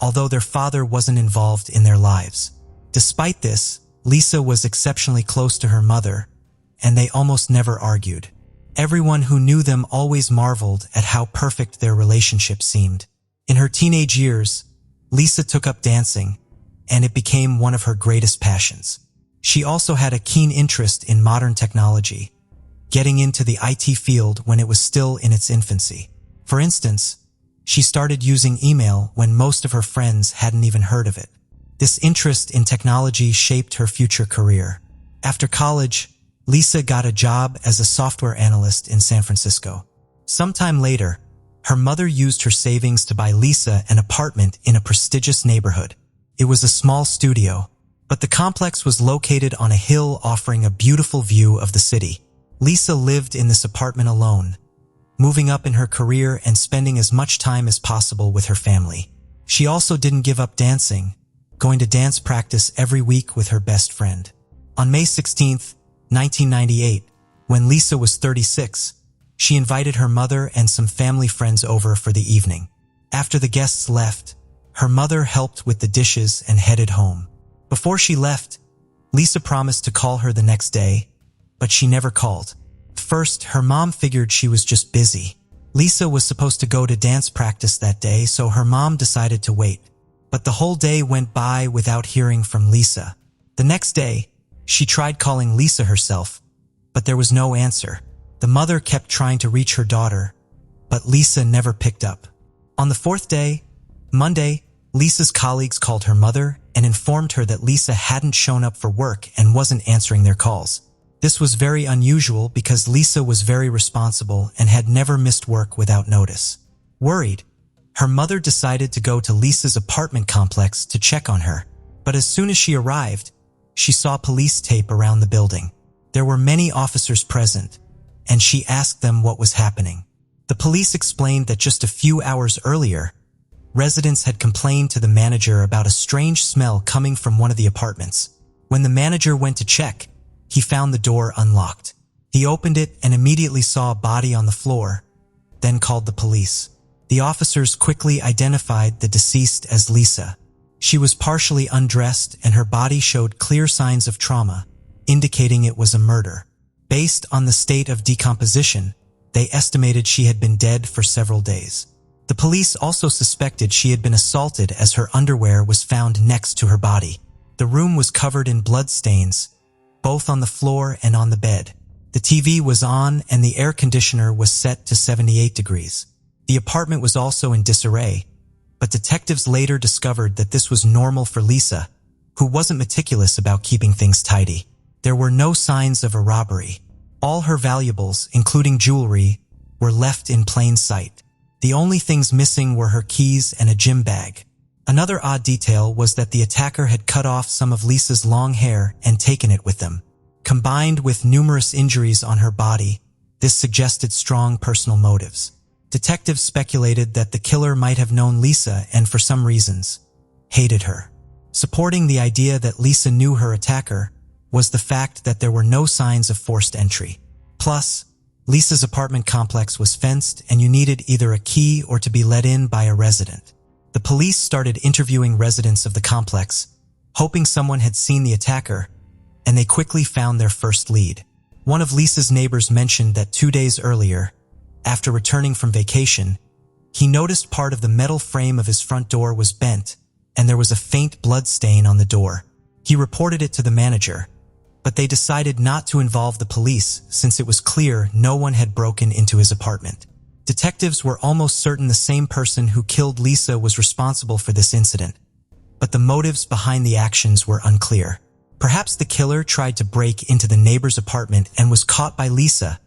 although their father wasn't involved in their lives. Despite this, Lisa was exceptionally close to her mother, and they almost never argued. Everyone who knew them always marveled at how perfect their relationship seemed. In her teenage years, Lisa took up dancing, and it became one of her greatest passions. She also had a keen interest in modern technology, getting into the IT field when it was still in its infancy. For instance, she started using email when most of her friends hadn't even heard of it. This interest in technology shaped her future career. After college, Lisa got a job as a software analyst in San Francisco. Sometime later, her mother used her savings to buy Lisa an apartment in a prestigious neighborhood. It was a small studio, but the complex was located on a hill offering a beautiful view of the city. Lisa lived in this apartment alone, moving up in her career and spending as much time as possible with her family. She also didn't give up dancing, going to dance practice every week with her best friend. On May 16, 1998, when Lisa was 36, she invited her mother and some family friends over for the evening. After the guests left, her mother helped with the dishes and headed home. Before she left, Lisa promised to call her the next day, but she never called. First, her mom figured she was just busy. Lisa was supposed to go to dance practice that day, so her mom decided to wait. But the whole day went by without hearing from Lisa. The next day, she tried calling Lisa herself, but there was no answer. The mother kept trying to reach her daughter, but Lisa never picked up. On the 4th day, Monday, Lisa's colleagues called her mother and informed her that Lisa hadn't shown up for work and wasn't answering their calls. This was very unusual because Lisa was very responsible and had never missed work without notice. Worried, her mother decided to go to Lisa's apartment complex to check on her, but as soon as she arrived, she saw police tape around the building. There were many officers present, and she asked them what was happening. The police explained that just a few hours earlier, residents had complained to the manager about a strange smell coming from one of the apartments. When the manager went to check, he found the door unlocked. He opened it and immediately saw a body on the floor, then called the police. The officers quickly identified the deceased as Lisa. She was partially undressed and her body showed clear signs of trauma, indicating it was a murder. Based on the state of decomposition, they estimated she had been dead for several days. The police also suspected she had been assaulted as her underwear was found next to her body. The room was covered in blood stains, both on the floor and on the bed. The TV was on and the air conditioner was set to 78 degrees. The apartment was also in disarray, but detectives later discovered that this was normal for Lisa, who wasn't meticulous about keeping things tidy. There were no signs of a robbery. All her valuables, including jewelry, were left in plain sight. The only things missing were her keys and a gym bag. Another odd detail was that the attacker had cut off some of Lisa's long hair and taken it with them. Combined with numerous injuries on her body, this suggested strong personal motives. Detectives speculated that the killer might have known Lisa and, for some reasons, hated her. Supporting the idea that Lisa knew her attacker was the fact that there were no signs of forced entry. Plus, Lisa's apartment complex was fenced and you needed either a key or to be let in by a resident. The police started interviewing residents of the complex, hoping someone had seen the attacker, and they quickly found their first lead. One of Lisa's neighbors mentioned that 2 days earlier, after returning from vacation, he noticed part of the metal frame of his front door was bent and there was a faint blood stain on the door. He reported it to the manager, but they decided not to involve the police since it was clear no one had broken into his apartment. Detectives were almost certain the same person who killed Lisa was responsible for this incident, but the motives behind the actions were unclear. Perhaps the killer tried to break into the neighbor's apartment and was caught by Lisa,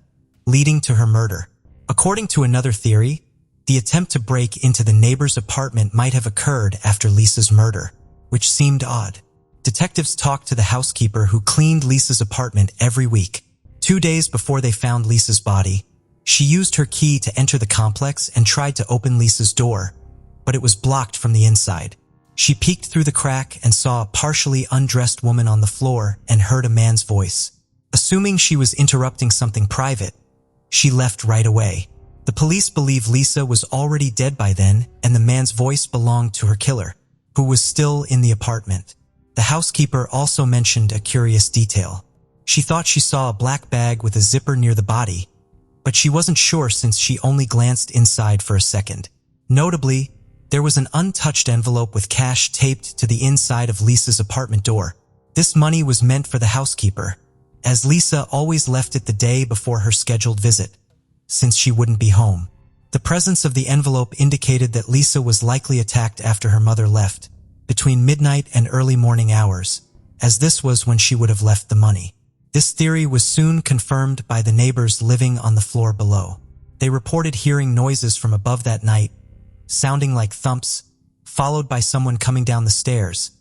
leading to her murder. According to another theory, the attempt to break into the neighbor's apartment might have occurred after Lisa's murder, which seemed odd. Detectives talked to the housekeeper who cleaned Lisa's apartment every week. 2 days before they found Lisa's body, she used her key to enter the complex and tried to open Lisa's door, but it was blocked from the inside. She peeked through the crack and saw a partially undressed woman on the floor and heard a man's voice. Assuming she was interrupting something private, she left right away. The police believe Lisa was already dead by then and the man's voice belonged to her killer, who was still in the apartment. The housekeeper also mentioned a curious detail. She thought she saw a black bag with a zipper near the body, but she wasn't sure since she only glanced inside for a second. Notably, there was an untouched envelope with cash taped to the inside of Lisa's apartment door. This money was meant for the housekeeper, as Lisa always left it the day before her scheduled visit, since she wouldn't be home. The presence of the envelope indicated that Lisa was likely attacked after her mother left, between midnight and early morning hours, as this was when she would have left the money. This theory was soon confirmed by the neighbors living on the floor below. They reported hearing noises from above that night, sounding like thumps, followed by someone coming down the stairs,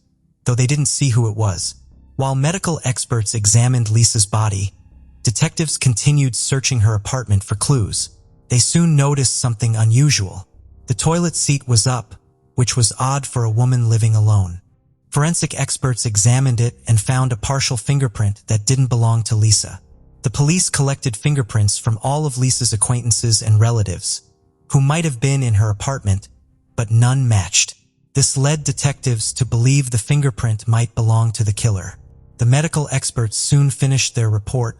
though they didn't see who it was. While medical experts examined Lisa's body, detectives continued searching her apartment for clues. They soon noticed something unusual. The toilet seat was up, which was odd for a woman living alone. Forensic experts examined it and found a partial fingerprint that didn't belong to Lisa. The police collected fingerprints from all of Lisa's acquaintances and relatives, who might have been in her apartment, but none matched. This led detectives to believe the fingerprint might belong to the killer. The medical experts soon finished their report,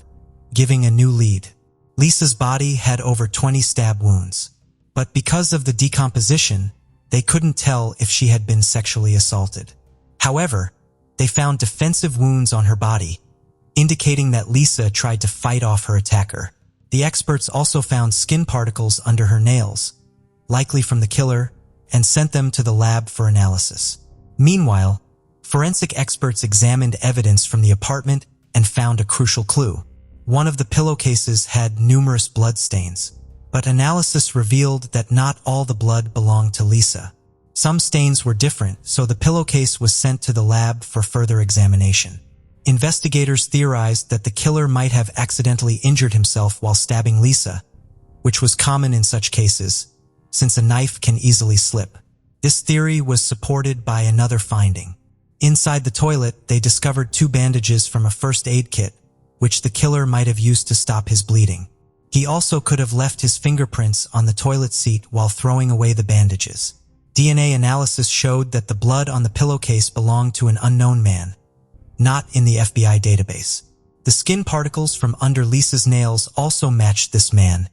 giving a new lead. Lisa's body had over 20 stab wounds, but because of the decomposition, they couldn't tell if she had been sexually assaulted. However, they found defensive wounds on her body, indicating that Lisa tried to fight off her attacker. The experts also found skin particles under her nails, likely from the killer, and sent them to the lab for analysis. Meanwhile, forensic experts examined evidence from the apartment and found a crucial clue. One of the pillowcases had numerous blood stains, but analysis revealed that not all the blood belonged to Lisa. Some stains were different, so the pillowcase was sent to the lab for further examination. Investigators theorized that the killer might have accidentally injured himself while stabbing Lisa, which was common in such cases, since a knife can easily slip. This theory was supported by another finding. Inside the toilet, they discovered 2 bandages from a first aid kit, which the killer might have used to stop his bleeding. He also could have left his fingerprints on the toilet seat while throwing away the bandages. DNA analysis showed that the blood on the pillowcase belonged to an unknown man, not in the FBI database. The skin particles from under Lisa's nails also matched this man,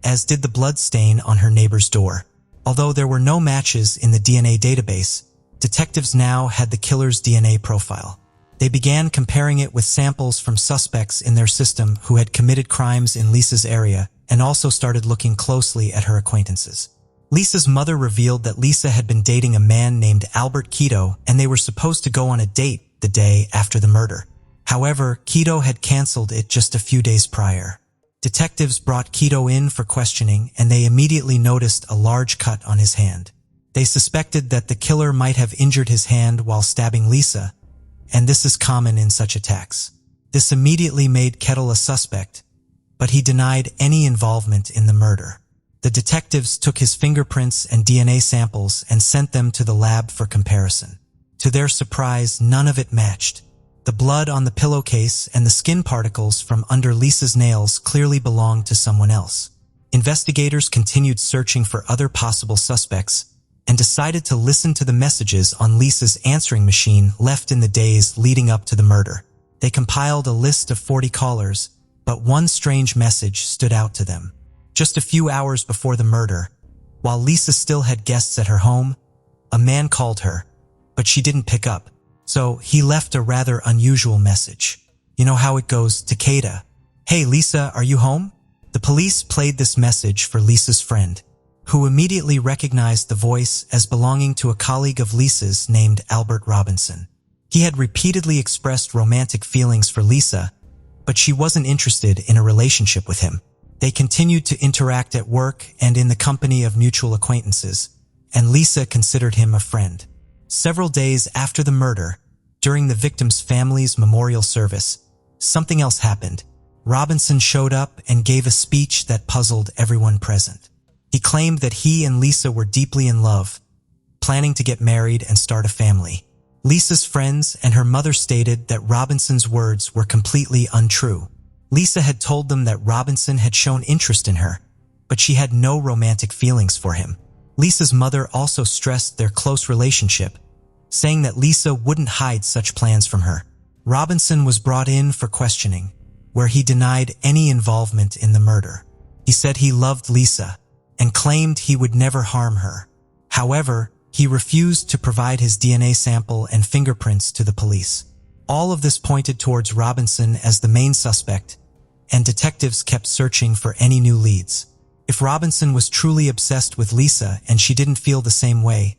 as did the blood stain on her neighbor's door. Although there were no matches in the DNA database, detectives now had the killer's DNA profile. They began comparing it with samples from suspects in their system who had committed crimes in Lisa's area and also started looking closely at her acquaintances. Lisa's mother revealed that Lisa had been dating a man named Albert Quito, and they were supposed to go on a date the day after the murder. However, Quito had canceled it just a few days prior. Detectives brought Quito in for questioning, and they immediately noticed a large cut on his hand. They suspected that the killer might have injured his hand while stabbing Lisa, and this is common in such attacks. This immediately made Kettle a suspect, but he denied any involvement in the murder. The detectives took his fingerprints and DNA samples and sent them to the lab for comparison. To their surprise, none of it matched. The blood on the pillowcase and the skin particles from under Lisa's nails clearly belonged to someone else. Investigators continued searching for other possible suspects and decided to listen to the messages on Lisa's answering machine left in the days leading up to the murder. They compiled a list of 40 callers, but one strange message stood out to them. Just a few hours before the murder, while Lisa still had guests at her home, a man called her, but she didn't pick up. So he left a rather unusual message. You know how it goes, Takeda. Hey Lisa, are you home? The police played this message for Lisa's friend, who immediately recognized the voice as belonging to a colleague of Lisa's named Albert Robinson. He had repeatedly expressed romantic feelings for Lisa, but she wasn't interested in a relationship with him. They continued to interact at work and in the company of mutual acquaintances, and Lisa considered him a friend. Several days after the murder, during the victim's family's memorial service, something else happened. Robinson showed up and gave a speech that puzzled everyone present. He claimed that he and Lisa were deeply in love, planning to get married and start a family. Lisa's friends and her mother stated that Robinson's words were completely untrue. Lisa had told them that Robinson had shown interest in her, but she had no romantic feelings for him. Lisa's mother also stressed their close relationship, saying that Lisa wouldn't hide such plans from her. Robinson was brought in for questioning, where he denied any involvement in the murder. He said he loved Lisa and claimed he would never harm her. However, he refused to provide his DNA sample and fingerprints to the police. All of this pointed towards Robinson as the main suspect, and detectives kept searching for any new leads. If Robinson was truly obsessed with Lisa and she didn't feel the same way,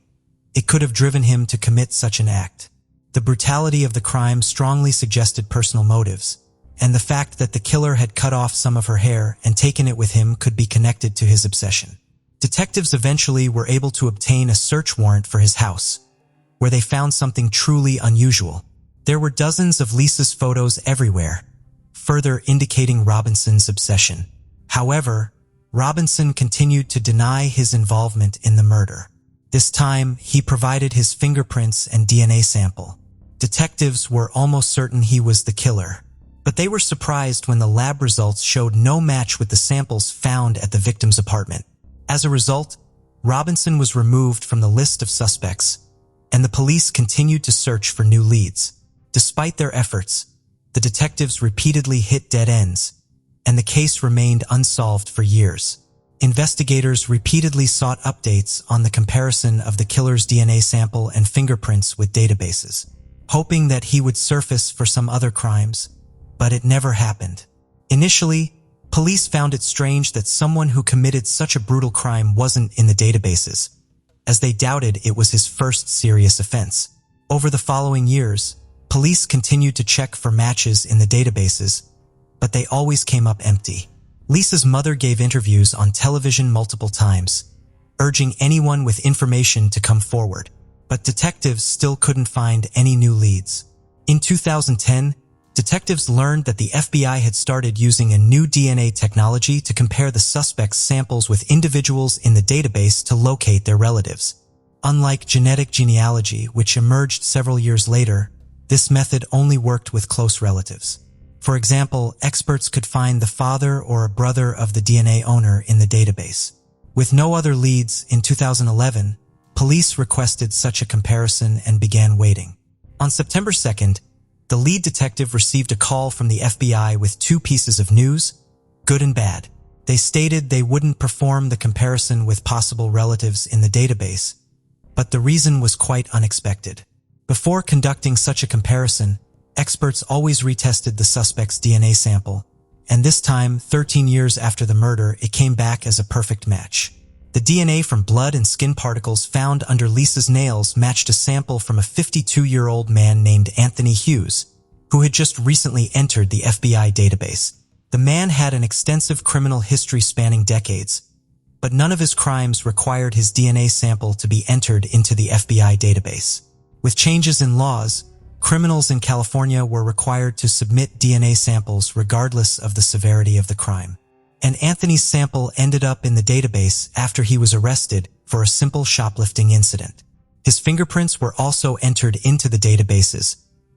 it could have driven him to commit such an act. The brutality of the crime strongly suggested personal motives, and the fact that the killer had cut off some of her hair and taken it with him could be connected to his obsession. Detectives eventually were able to obtain a search warrant for his house, where they found something truly unusual. There were dozens of Lisa's photos everywhere, further indicating Robinson's obsession. However, Robinson continued to deny his involvement in the murder. This time, he provided his fingerprints and DNA sample. Detectives were almost certain he was the killer, but they were surprised when the lab results showed no match with the samples found at the victim's apartment. As a result, Robinson was removed from the list of suspects, and the police continued to search for new leads. Despite their efforts, the detectives repeatedly hit dead ends, and the case remained unsolved for years. Investigators repeatedly sought updates on the comparison of the killer's DNA sample and fingerprints with databases, hoping that he would surface for some other crimes, but it never happened. Initially, police found it strange that someone who committed such a brutal crime wasn't in the databases, as they doubted it was his first serious offense. Over the following years, police continued to check for matches in the databases, but they always came up empty. Lisa's mother gave interviews on television multiple times, urging anyone with information to come forward, but detectives still couldn't find any new leads. In 2010, detectives learned that the FBI had started using a new DNA technology to compare the suspects' samples with individuals in the database to locate their relatives. Unlike genetic genealogy, which emerged several years later, this method only worked with close relatives. For example, experts could find the father or a brother of the DNA owner in the database. With no other leads, in 2011, police requested such a comparison and began waiting. On September 2nd, the lead detective received a call from the FBI with two pieces of news, good and bad. They stated they wouldn't perform the comparison with possible relatives in the database, but the reason was quite unexpected. Before conducting such a comparison, experts always retested the suspect's DNA sample, and this time, 13 years after the murder, it came back as a perfect match. The DNA from blood and skin particles found under Lisa's nails matched a sample from a 52-year-old man named Anthony Hughes, who had just recently entered the FBI database. The man had an extensive criminal history spanning decades, but none of his crimes required his DNA sample to be entered into the FBI database. With changes in laws, criminals in California were required to submit DNA samples regardless of the severity of the crime. And Anthony's sample ended up in the database after he was arrested for a simple shoplifting incident. His fingerprints were also entered into the databases,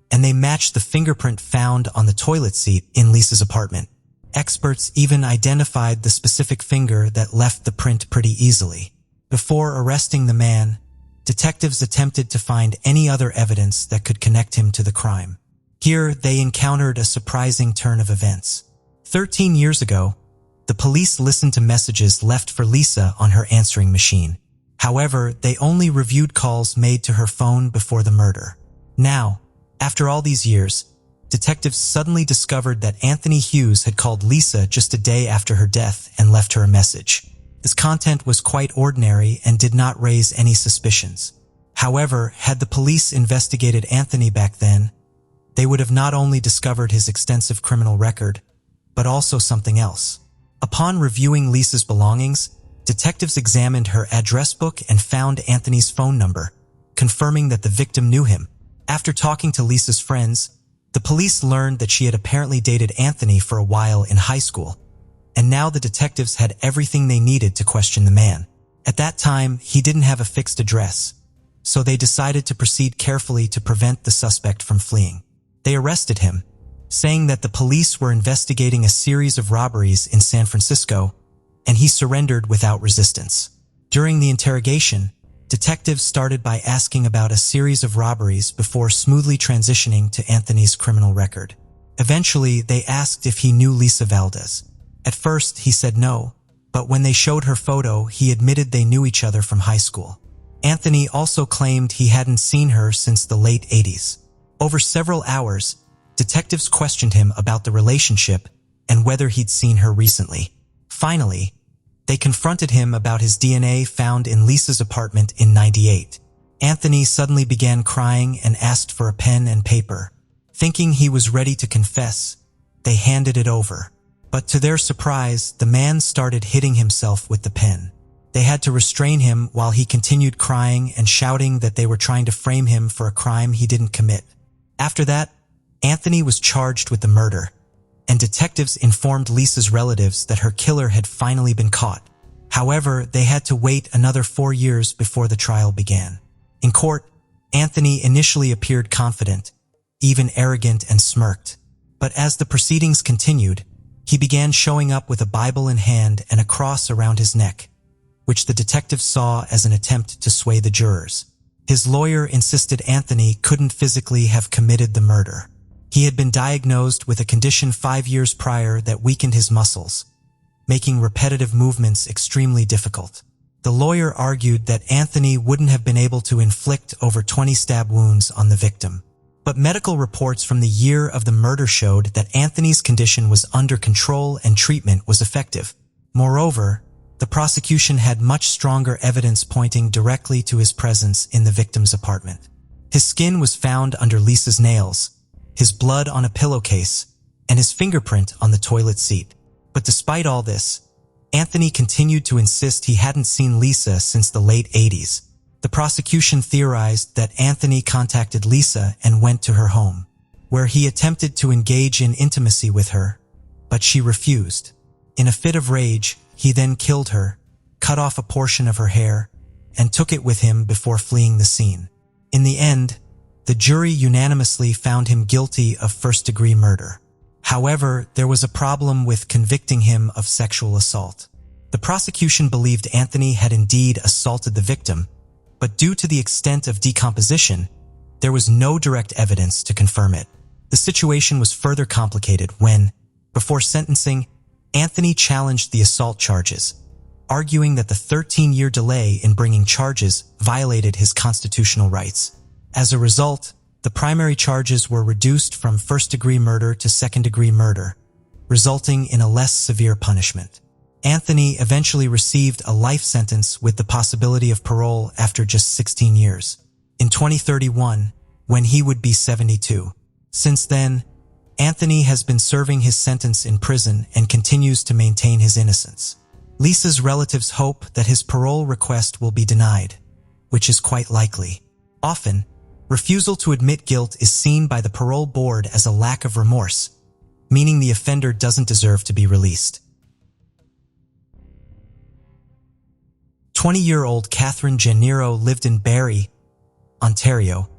and they matched the fingerprint found on the toilet seat in Lisa's apartment. Experts even identified the specific finger that left the print pretty easily. Before arresting the man, detectives attempted to find any other evidence that could connect him to the crime. Here, they encountered a surprising turn of events. 13 years ago, the police listened to messages left for Lisa on her answering machine. However, they only reviewed calls made to her phone before the murder. Now, after all these years, detectives suddenly discovered that Anthony Hughes had called Lisa just a day after her death and left her a message. His content was quite ordinary and did not raise any suspicions. However, had the police investigated Anthony back then, they would have not only discovered his extensive criminal record, but also something else. Upon reviewing Lisa's belongings, detectives examined her address book and found Anthony's phone number, confirming that the victim knew him. After talking to Lisa's friends, the police learned that she had apparently dated Anthony for a while in high school, and now the detectives had everything they needed to question the man. At that time, he didn't have a fixed address, so they decided to proceed carefully to prevent the suspect from fleeing. They arrested him, saying that the police were investigating a series of robberies in San Francisco, and he surrendered without resistance. During the interrogation, detectives started by asking about a series of robberies before smoothly transitioning to Anthony's criminal record. Eventually, they asked if he knew Lisa Valdez. At first, he said no, but when they showed her photo, he admitted they knew each other from high school. Anthony also claimed he hadn't seen her since the late 80s. Over several hours, detectives questioned him about the relationship and whether he'd seen her recently. Finally, they confronted him about his DNA found in Lisa's apartment in '98. Anthony suddenly began crying and asked for a pen and paper. Thinking he was ready to confess, they handed it over. But to their surprise, the man started hitting himself with the pen. They had to restrain him while he continued crying and shouting that they were trying to frame him for a crime he didn't commit. After that, Anthony was charged with the murder, and detectives informed Lisa's relatives that her killer had finally been caught. However, they had to wait another 4 years before the trial began. In court, Anthony initially appeared confident, even arrogant, and smirked. But as the proceedings continued, he began showing up with a Bible in hand and a cross around his neck, which the detectives saw as an attempt to sway the jurors. His lawyer insisted Anthony couldn't physically have committed the murder. He had been diagnosed with a condition 5 years prior that weakened his muscles, making repetitive movements extremely difficult. The lawyer argued that Anthony wouldn't have been able to inflict over 20 stab wounds on the victim. But medical reports from the year of the murder showed that Anthony's condition was under control and treatment was effective. Moreover, the prosecution had much stronger evidence pointing directly to his presence in the victim's apartment. His skin was found under Lisa's nails, his blood on a pillowcase, and his fingerprint on the toilet seat. But despite all this, Anthony continued to insist he hadn't seen Lisa since the late 80s. The prosecution theorized that Anthony contacted Lisa and went to her home, where he attempted to engage in intimacy with her, but she refused. In a fit of rage, he then killed her, cut off a portion of her hair, and took it with him before fleeing the scene. In the end, the jury unanimously found him guilty of first-degree murder. However, there was a problem with convicting him of sexual assault. The prosecution believed Anthony had indeed assaulted the victim, but due to the extent of decomposition, there was no direct evidence to confirm it. The situation was further complicated when, before sentencing, Anthony challenged the assault charges, arguing that the 13-year delay in bringing charges violated his constitutional rights. As a result, the primary charges were reduced from first-degree murder to second-degree murder, resulting in a less severe punishment. Anthony eventually received a life sentence with the possibility of parole after just 16 years, in 2031, when he would be 72. Since then, Anthony has been serving his sentence in prison and continues to maintain his innocence. Lisa's relatives hope that his parole request will be denied, which is quite likely. Often, refusal to admit guilt is seen by the parole board as a lack of remorse, meaning the offender doesn't deserve to be released. 20-year-old Catherine Gennaro lived in Barrie, Ontario,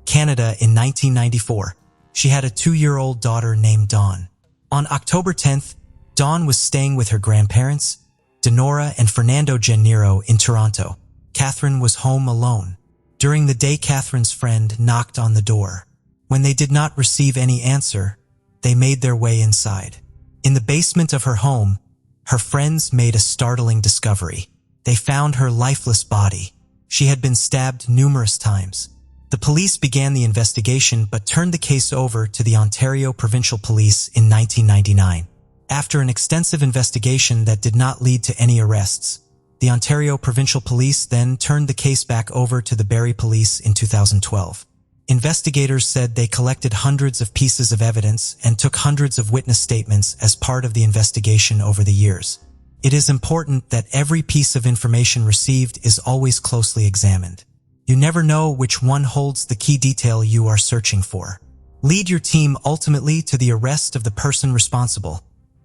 Canada in 1994. She had a 2-year-old daughter named Dawn. On October 10th, Dawn was staying with her grandparents, Denora and Fernando Gennaro, in Toronto. Catherine was home alone. During the day, Catherine's friend knocked on the door. When they did not receive any answer, they made their way inside. In the basement of her home, her friends made a startling discovery. They found her lifeless body. She had been stabbed numerous times. The police began the investigation but turned the case over to the Ontario Provincial Police in 1999. After an extensive investigation that did not lead to any arrests, the Ontario Provincial Police then turned the case back over to the Barrie Police in 2012. Investigators said they collected hundreds of pieces of evidence and took hundreds of witness statements as part of the investigation over the years. It is important that every piece of information received is always closely examined. You never know which one holds the key detail you are searching for. Lead your team ultimately to the arrest of the person responsible,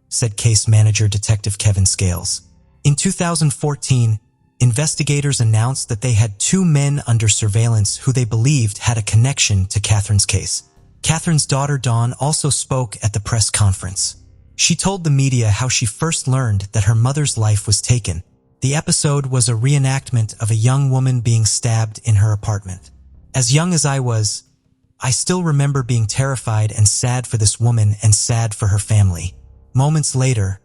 said case manager Detective Kevin Scales. In 2014, investigators announced that they had 2 men under surveillance who they believed had a connection to Catherine's case. Catherine's daughter Dawn also spoke at the press conference. She told the media how she first learned that her mother's life was taken. The episode was a reenactment of a young woman being stabbed in her apartment. As young as I was, I still remember being terrified and sad for this woman and sad for her family. Moments later,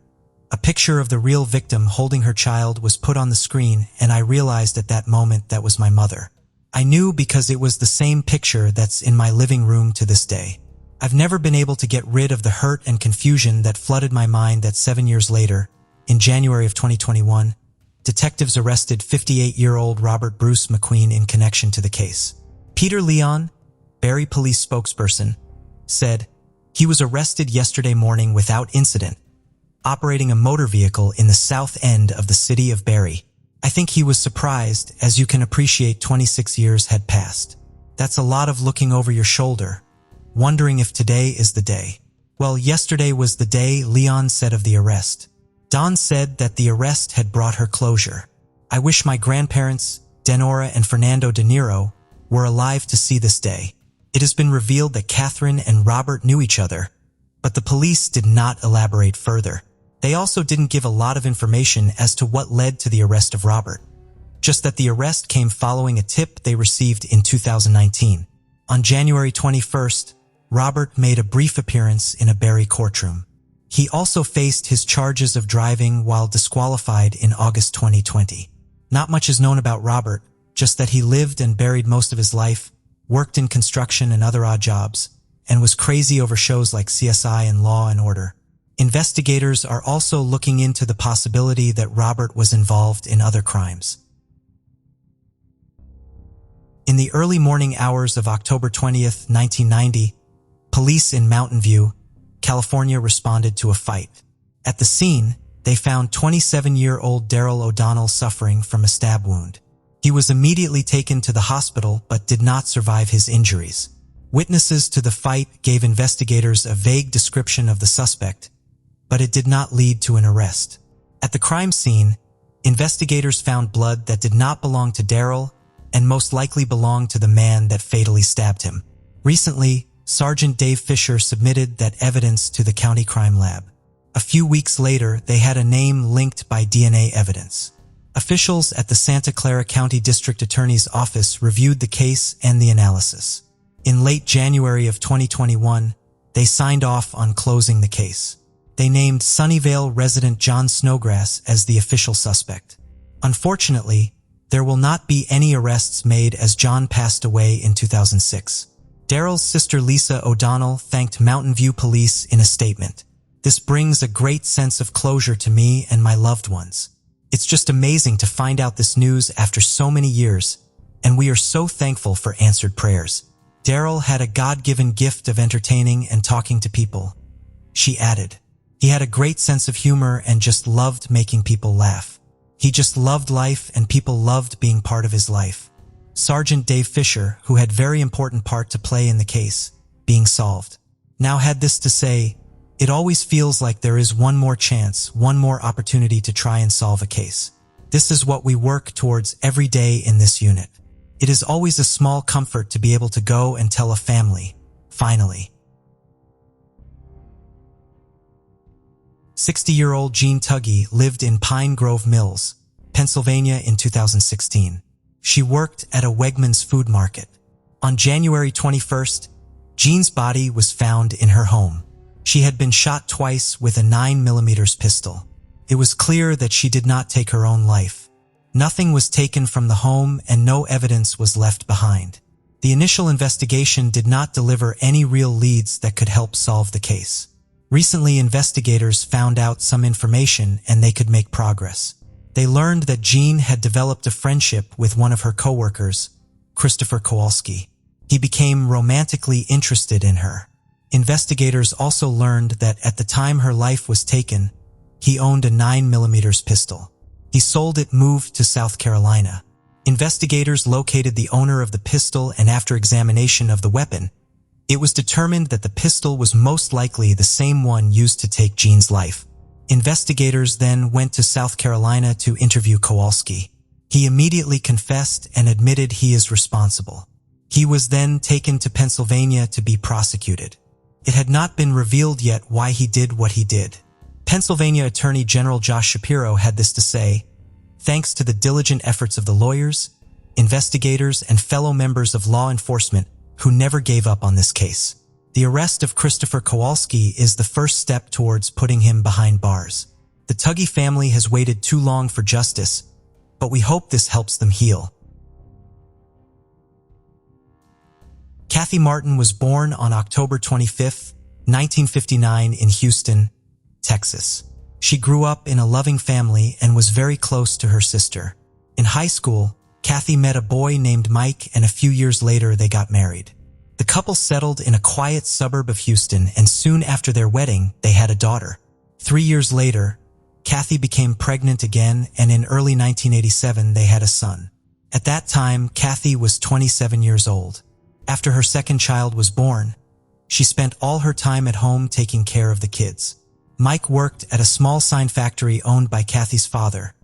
a picture of the real victim holding her child was put on the screen, and I realized at that moment that was my mother. I knew because it was the same picture that's in my living room to this day. I've never been able to get rid of the hurt and confusion that flooded my mind that 7 years later, in January of 2021, detectives arrested 58-year-old Robert Bruce McQueen in connection to the case. Peter Leon, Barrie Police spokesperson, said he was arrested yesterday morning without incident, operating a motor vehicle in the south end of the city of Barrie. I think he was surprised, as you can appreciate 26 years had passed. That's a lot of looking over your shoulder, wondering if today is the day. Well, yesterday was the day, Leon said of the arrest. Dawn said that the arrest had brought her closure. I wish my grandparents, Denora and Fernando De Niro, were alive to see this day. It has been revealed that Catherine and Robert knew each other, but the police did not elaborate further. They also didn't give a lot of information as to what led to the arrest of Robert, just that the arrest came following a tip they received in 2019. On January 21st, Robert made a brief appearance in a Barrie courtroom. He also faced his charges of driving while disqualified in August 2020. Not much is known about Robert, just that he lived and buried most of his life, worked in construction and other odd jobs, and was crazy over shows like CSI and Law and Order. Investigators are also looking into the possibility that Robert was involved in other crimes. In the early morning hours of October 20th, 1990, police in Mountain View, California responded to a fight. At the scene, they found 27-year-old Daryl O'Donnell suffering from a stab wound. He was immediately taken to the hospital but did not survive his injuries. Witnesses to the fight gave investigators a vague description of the suspect, but it did not lead to an arrest. At the crime scene, investigators found blood that did not belong to Daryl and most likely belonged to the man that fatally stabbed him. Recently, Sergeant Dave Fisher submitted that evidence to the county crime lab. A few weeks later, they had a name linked by DNA evidence. Officials at the Santa Clara County District Attorney's Office reviewed the case and the analysis. In late January of 2021, they signed off on closing the case. They named Sunnyvale resident John Snowgrass as the official suspect. Unfortunately, there will not be any arrests made as John passed away in 2006. Daryl's sister Lisa O'Donnell thanked Mountain View Police in a statement. "This brings a great sense of closure to me and my loved ones. It's just amazing to find out this news after so many years, and we are so thankful for answered prayers." Daryl had a God-given gift of entertaining and talking to people. She added, "He had a great sense of humor and just loved making people laugh. He just loved life and people loved being part of his life." Sergeant Dave Fisher, who had very important part to play in the case being solved, now had this to say, "It always feels like there is one more chance, one more opportunity to try and solve a case. This is what we work towards every day in this unit. It is always a small comfort to be able to go and tell a family, finally." 60-year-old Jean Tuggy lived in Pine Grove Mills, Pennsylvania in 2016. She worked at a Wegmans food market. On January 21st, Jean's body was found in her home. She had been shot twice with a 9mm pistol. It was clear that she did not take her own life. Nothing was taken from the home and no evidence was left behind. The initial investigation did not deliver any real leads that could help solve the case. Recently, investigators found out some information and they could make progress. They learned that Jean had developed a friendship with one of her coworkers, Christopher Kowalski. He became romantically interested in her. Investigators also learned that at the time her life was taken, he owned a 9mm pistol. He sold it, moved to South Carolina. Investigators located the owner of the pistol, and after examination of the weapon, it was determined that the pistol was most likely the same one used to take Jean's life. Investigators then went to South Carolina to interview Kowalski. He immediately confessed and admitted he is responsible. He was then taken to Pennsylvania to be prosecuted. It had not been revealed yet why he did what he did. Pennsylvania Attorney General Josh Shapiro had this to say, "Thanks to the diligent efforts of the lawyers, investigators, and fellow members of law enforcement who never gave up on this case. The arrest of Christopher Kowalski is the first step towards putting him behind bars. The Tuggy family has waited too long for justice, but we hope this helps them heal." Kathy Martin was born on October 25, 1959 in Houston, Texas. She grew up in a loving family and was very close to her sister. In high school, Kathy met a boy named Mike, and a few years later they got married. The couple settled in a quiet suburb of Houston, and soon after their wedding, they had a daughter. 3 years later, Kathy became pregnant again, and in early 1987 they had a son. At that time, Kathy was 27 years old. After her second child was born, she spent all her time at home taking care of the kids. Mike worked at a small sign factory owned by Kathy's father,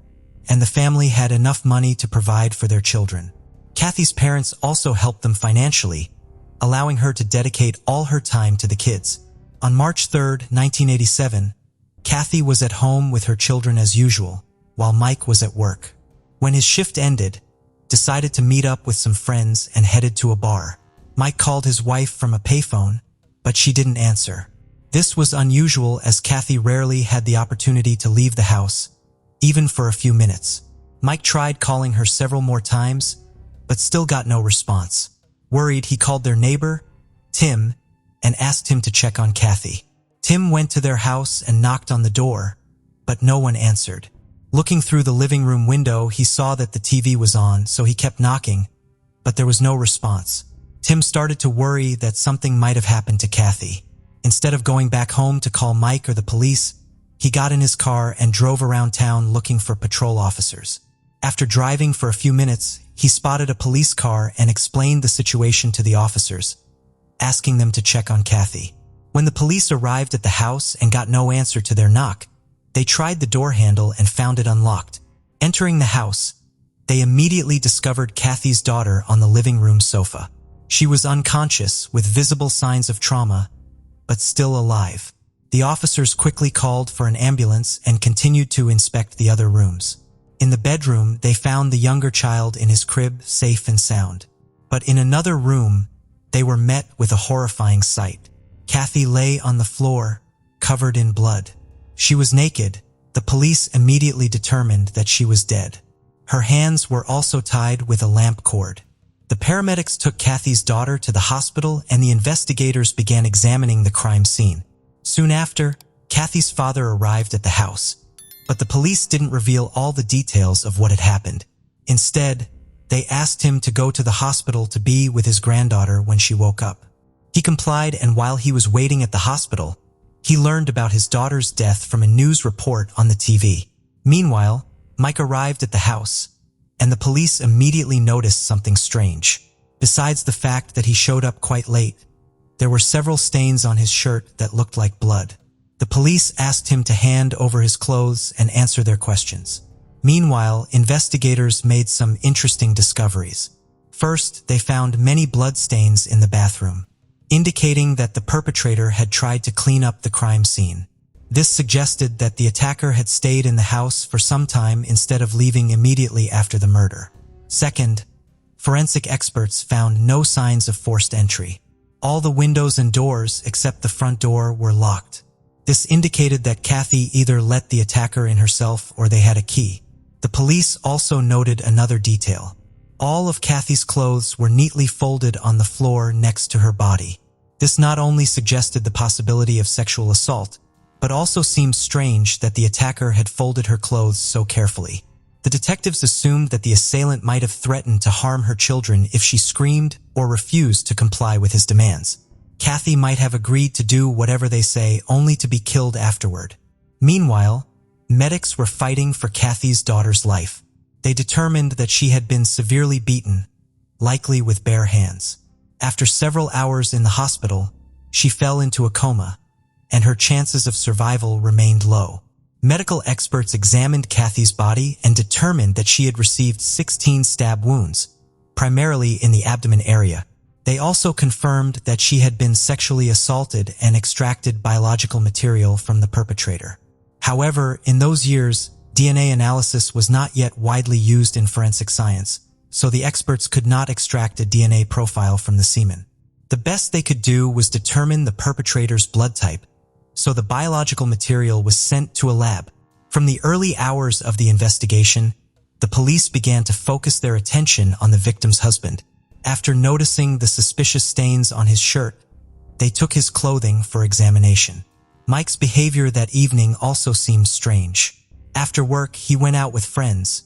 and the family had enough money to provide for their children. Kathy's parents also helped them financially, allowing her to dedicate all her time to the kids. On March 3, 1987, Kathy was at home with her children as usual, while Mike was at work. When his shift ended, decided to meet up with some friends and headed to a bar. Mike called his wife from a payphone, but she didn't answer. This was unusual as Kathy rarely had the opportunity to leave the house, even for a few minutes. Mike tried calling her several more times, but still got no response. Worried, he called their neighbor, Tim, and asked him to check on Kathy. Tim went to their house and knocked on the door, but no one answered. Looking through the living room window, he saw that the TV was on, so he kept knocking, but there was no response. Tim started to worry that something might have happened to Kathy. Instead of going back home to call Mike or the police, he got in his car and drove around town looking for patrol officers. After driving for a few minutes, he spotted a police car and explained the situation to the officers, asking them to check on Kathy. When the police arrived at the house and got no answer to their knock, they tried the door handle and found it unlocked. Entering the house, they immediately discovered Kathy's daughter on the living room sofa. She was unconscious with visible signs of trauma, but still alive. The officers quickly called for an ambulance and continued to inspect the other rooms. In the bedroom, they found the younger child in his crib, safe and sound. But in another room, they were met with a horrifying sight. Kathy lay on the floor, covered in blood. She was naked. The police immediately determined that she was dead. Her hands were also tied with a lamp cord. The paramedics took Kathy's daughter to the hospital and the investigators began examining the crime scene. Soon after, Kathy's father arrived at the house, but the police didn't reveal all the details of what had happened. Instead, they asked him to go to the hospital to be with his granddaughter when she woke up. He complied, and while he was waiting at the hospital, he learned about his daughter's death from a news report on the TV. Meanwhile, Mike arrived at the house, and the police immediately noticed something strange. Besides the fact that he showed up quite late, there were several stains on his shirt that looked like blood. The police asked him to hand over his clothes and answer their questions. Meanwhile, investigators made some interesting discoveries. First, they found many blood stains in the bathroom, indicating that the perpetrator had tried to clean up the crime scene. This suggested that the attacker had stayed in the house for some time instead of leaving immediately after the murder. Second, forensic experts found no signs of forced entry. All the windows and doors except the front door were locked. This indicated that Kathy either let the attacker in herself or they had a key. The police also noted another detail. All of Kathy's clothes were neatly folded on the floor next to her body. This not only suggested the possibility of sexual assault, but also seemed strange that the attacker had folded her clothes so carefully. The detectives assumed that the assailant might have threatened to harm her children if she screamed or refused to comply with his demands. Kathy might have agreed to do whatever they say, only to be killed afterward. Meanwhile, medics were fighting for Kathy's daughter's life. They determined that she had been severely beaten, likely with bare hands. After several hours in the hospital, she fell into a coma, and her chances of survival remained low. Medical experts examined Kathy's body and determined that she had received 16 stab wounds, primarily in the abdomen area. They also confirmed that she had been sexually assaulted and extracted biological material from the perpetrator. However, in those years, DNA analysis was not yet widely used in forensic science, so the experts could not extract a DNA profile from the semen. The best they could do was determine the perpetrator's blood type, so the biological material was sent to a lab. From the early hours of the investigation, the police began to focus their attention on the victim's husband. After noticing the suspicious stains on his shirt, they took his clothing for examination. Mike's behavior that evening also seemed strange. After work, he went out with friends,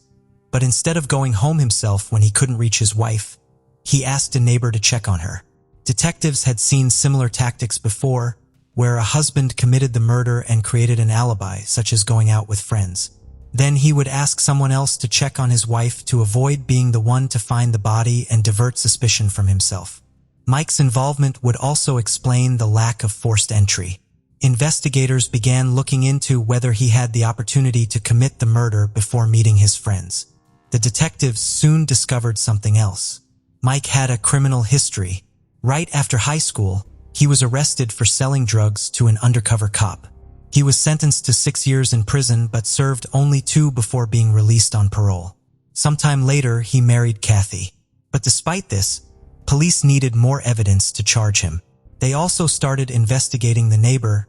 but instead of going home himself when he couldn't reach his wife, he asked a neighbor to check on her. Detectives had seen similar tactics before, where a husband committed the murder and created an alibi, such as going out with friends. Then he would ask someone else to check on his wife to avoid being the one to find the body and divert suspicion from himself. Mike's involvement would also explain the lack of forced entry. Investigators began looking into whether he had the opportunity to commit the murder before meeting his friends. The detectives soon discovered something else. Mike had a criminal history. Right after high school, he was arrested for selling drugs to an undercover cop. He was sentenced to 6 years in prison but served only 2 before being released on parole. Sometime later, he married Kathy. But despite this, police needed more evidence to charge him. They also started investigating the neighbor,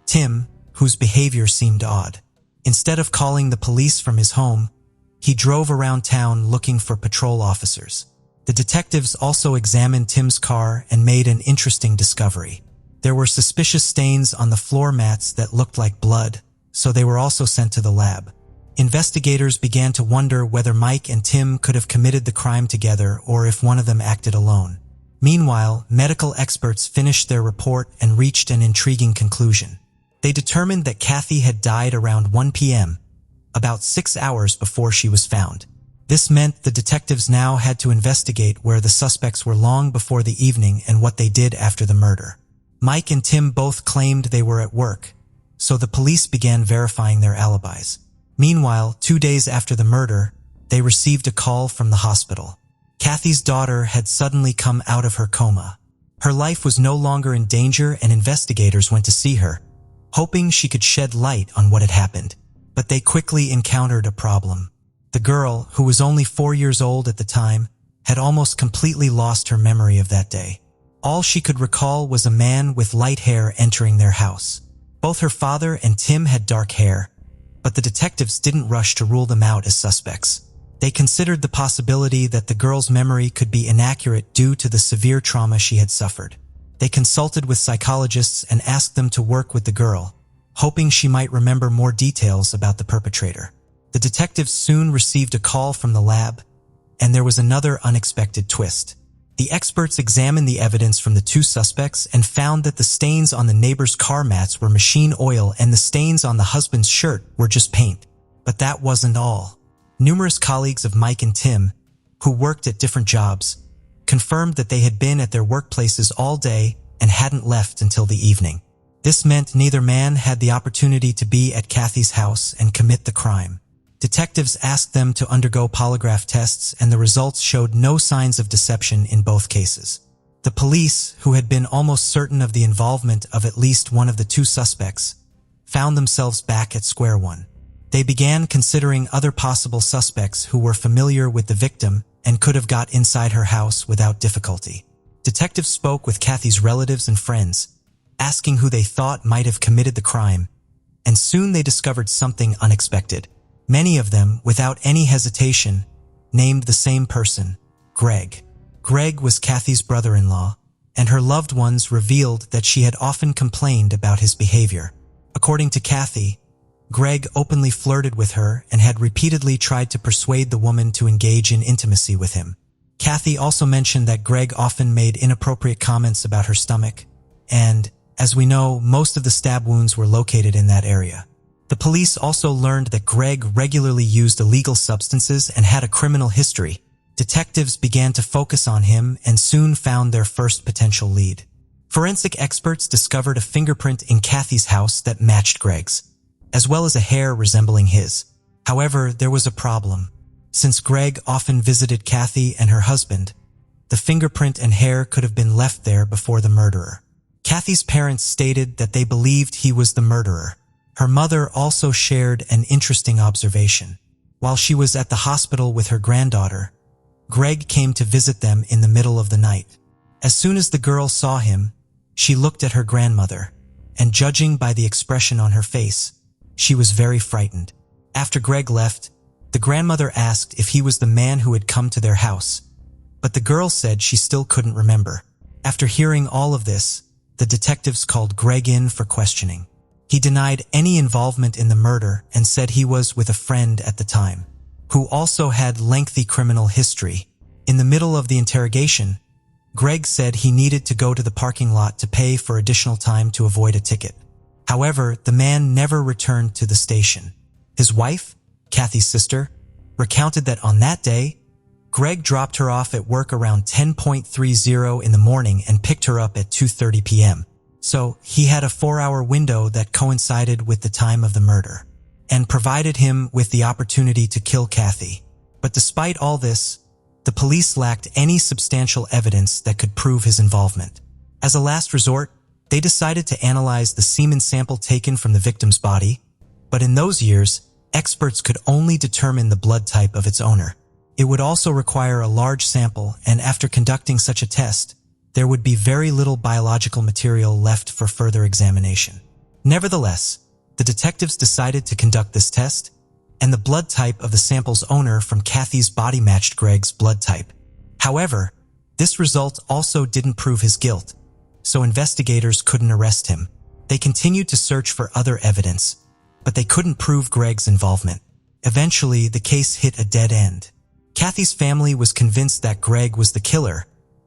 Tim, whose behavior seemed odd. Instead of calling the police from his home, he drove around town looking for patrol officers. The detectives also examined Tim's car and made an interesting discovery. There were suspicious stains on the floor mats that looked like blood, so they were also sent to the lab. Investigators began to wonder whether Mike and Tim could have committed the crime together or if one of them acted alone. Meanwhile, medical experts finished their report and reached an intriguing conclusion. They determined that Kathy had died around 1 p.m., about 6 hours before she was found. This meant the detectives now had to investigate where the suspects were long before the evening and what they did after the murder. Mike and Tim both claimed they were at work, so the police began verifying their alibis. Meanwhile, 2 days after the murder, they received a call from the hospital. Kathy's daughter had suddenly come out of her coma. Her life was no longer in danger, and investigators went to see her, hoping she could shed light on what had happened. But they quickly encountered a problem. The girl, who was only 4 years old at the time, had almost completely lost her memory of that day. All she could recall was a man with light hair entering their house. Both her father and Tim had dark hair, but the detectives didn't rush to rule them out as suspects. They considered the possibility that the girl's memory could be inaccurate due to the severe trauma she had suffered. They consulted with psychologists and asked them to work with the girl, hoping she might remember more details about the perpetrator. The detectives soon received a call from the lab, and there was another unexpected twist. The experts examined the evidence from the two suspects and found that the stains on the neighbor's car mats were machine oil and the stains on the husband's shirt were just paint. But that wasn't all. Numerous colleagues of Mike and Tim, who worked at different jobs, confirmed that they had been at their workplaces all day and hadn't left until the evening. This meant neither man had the opportunity to be at Kathy's house and commit the crime. Detectives asked them to undergo polygraph tests, and the results showed no signs of deception in both cases. The police, who had been almost certain of the involvement of at least one of the two suspects, found themselves back at square one. They began considering other possible suspects who were familiar with the victim and could have got inside her house without difficulty. Detectives spoke with Kathy's relatives and friends, asking who they thought might have committed the crime, and soon they discovered something unexpected. Many of them, without any hesitation, named the same person, Greg. Greg was Kathy's brother-in-law, and her loved ones revealed that she had often complained about his behavior. According to Kathy, Greg openly flirted with her and had repeatedly tried to persuade the woman to engage in intimacy with him. Kathy also mentioned that Greg often made inappropriate comments about her stomach, and, as we know, most of the stab wounds were located in that area. The police also learned that Greg regularly used illegal substances and had a criminal history. Detectives began to focus on him and soon found their first potential lead. Forensic experts discovered a fingerprint in Kathy's house that matched Greg's, as well as a hair resembling his. However, there was a problem. Since Greg often visited Kathy and her husband, the fingerprint and hair could have been left there before the murderer. Kathy's parents stated that they believed he was the murderer. Her mother also shared an interesting observation. While she was at the hospital with her granddaughter, Greg came to visit them in the middle of the night. As soon as the girl saw him, she looked at her grandmother, and judging by the expression on her face, she was very frightened. After Greg left, the grandmother asked if he was the man who had come to their house, but the girl said she still couldn't remember. After hearing all of this, the detectives called Greg in for questioning. He denied any involvement in the murder and said he was with a friend at the time, who also had lengthy criminal history. In the middle of the interrogation, Greg said he needed to go to the parking lot to pay for additional time to avoid a ticket. However, the man never returned to the station. His wife, Kathy's sister, recounted that on that day, Greg dropped her off at work around 10:30 in the morning and picked her up at 2:30 p.m. So he had a 4-hour window that coincided with the time of the murder and provided him with the opportunity to kill Kathy. But despite all this, the police lacked any substantial evidence that could prove his involvement. As a last resort, they decided to analyze the semen sample taken from the victim's body, but in those years, experts could only determine the blood type of its owner. It would also require a large sample, and after conducting such a test, there would be very little biological material left for further examination. Nevertheless, the detectives decided to conduct this test, and the blood type of the sample's owner from Kathy's body matched Greg's blood type. However, this result also didn't prove his guilt, so investigators couldn't arrest him. They continued to search for other evidence, but they couldn't prove Greg's involvement. Eventually, the case hit a dead end. Kathy's family was convinced that Greg was the killer,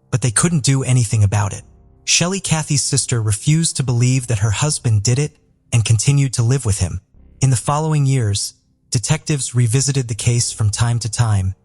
but they couldn't do anything about it. Shelley, Kathy's sister, refused to believe that her husband did it and continued to live with him. In the following years, detectives revisited the case from time to time,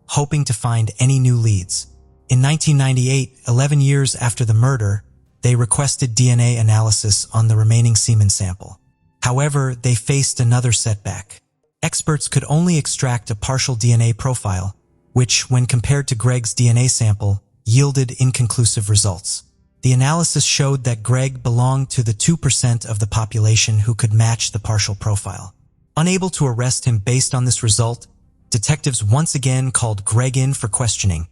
hoping to find any new leads. In 1998, 11 years after the murder, they requested DNA analysis on the remaining semen sample. However, they faced another setback. Experts could only extract a partial DNA profile, which, when compared to Greg's DNA sample, yielded inconclusive results. The analysis showed that Greg belonged to the 2% of the population who could match the partial profile. Unable to arrest him based on this result, detectives once again called Greg in for questioning,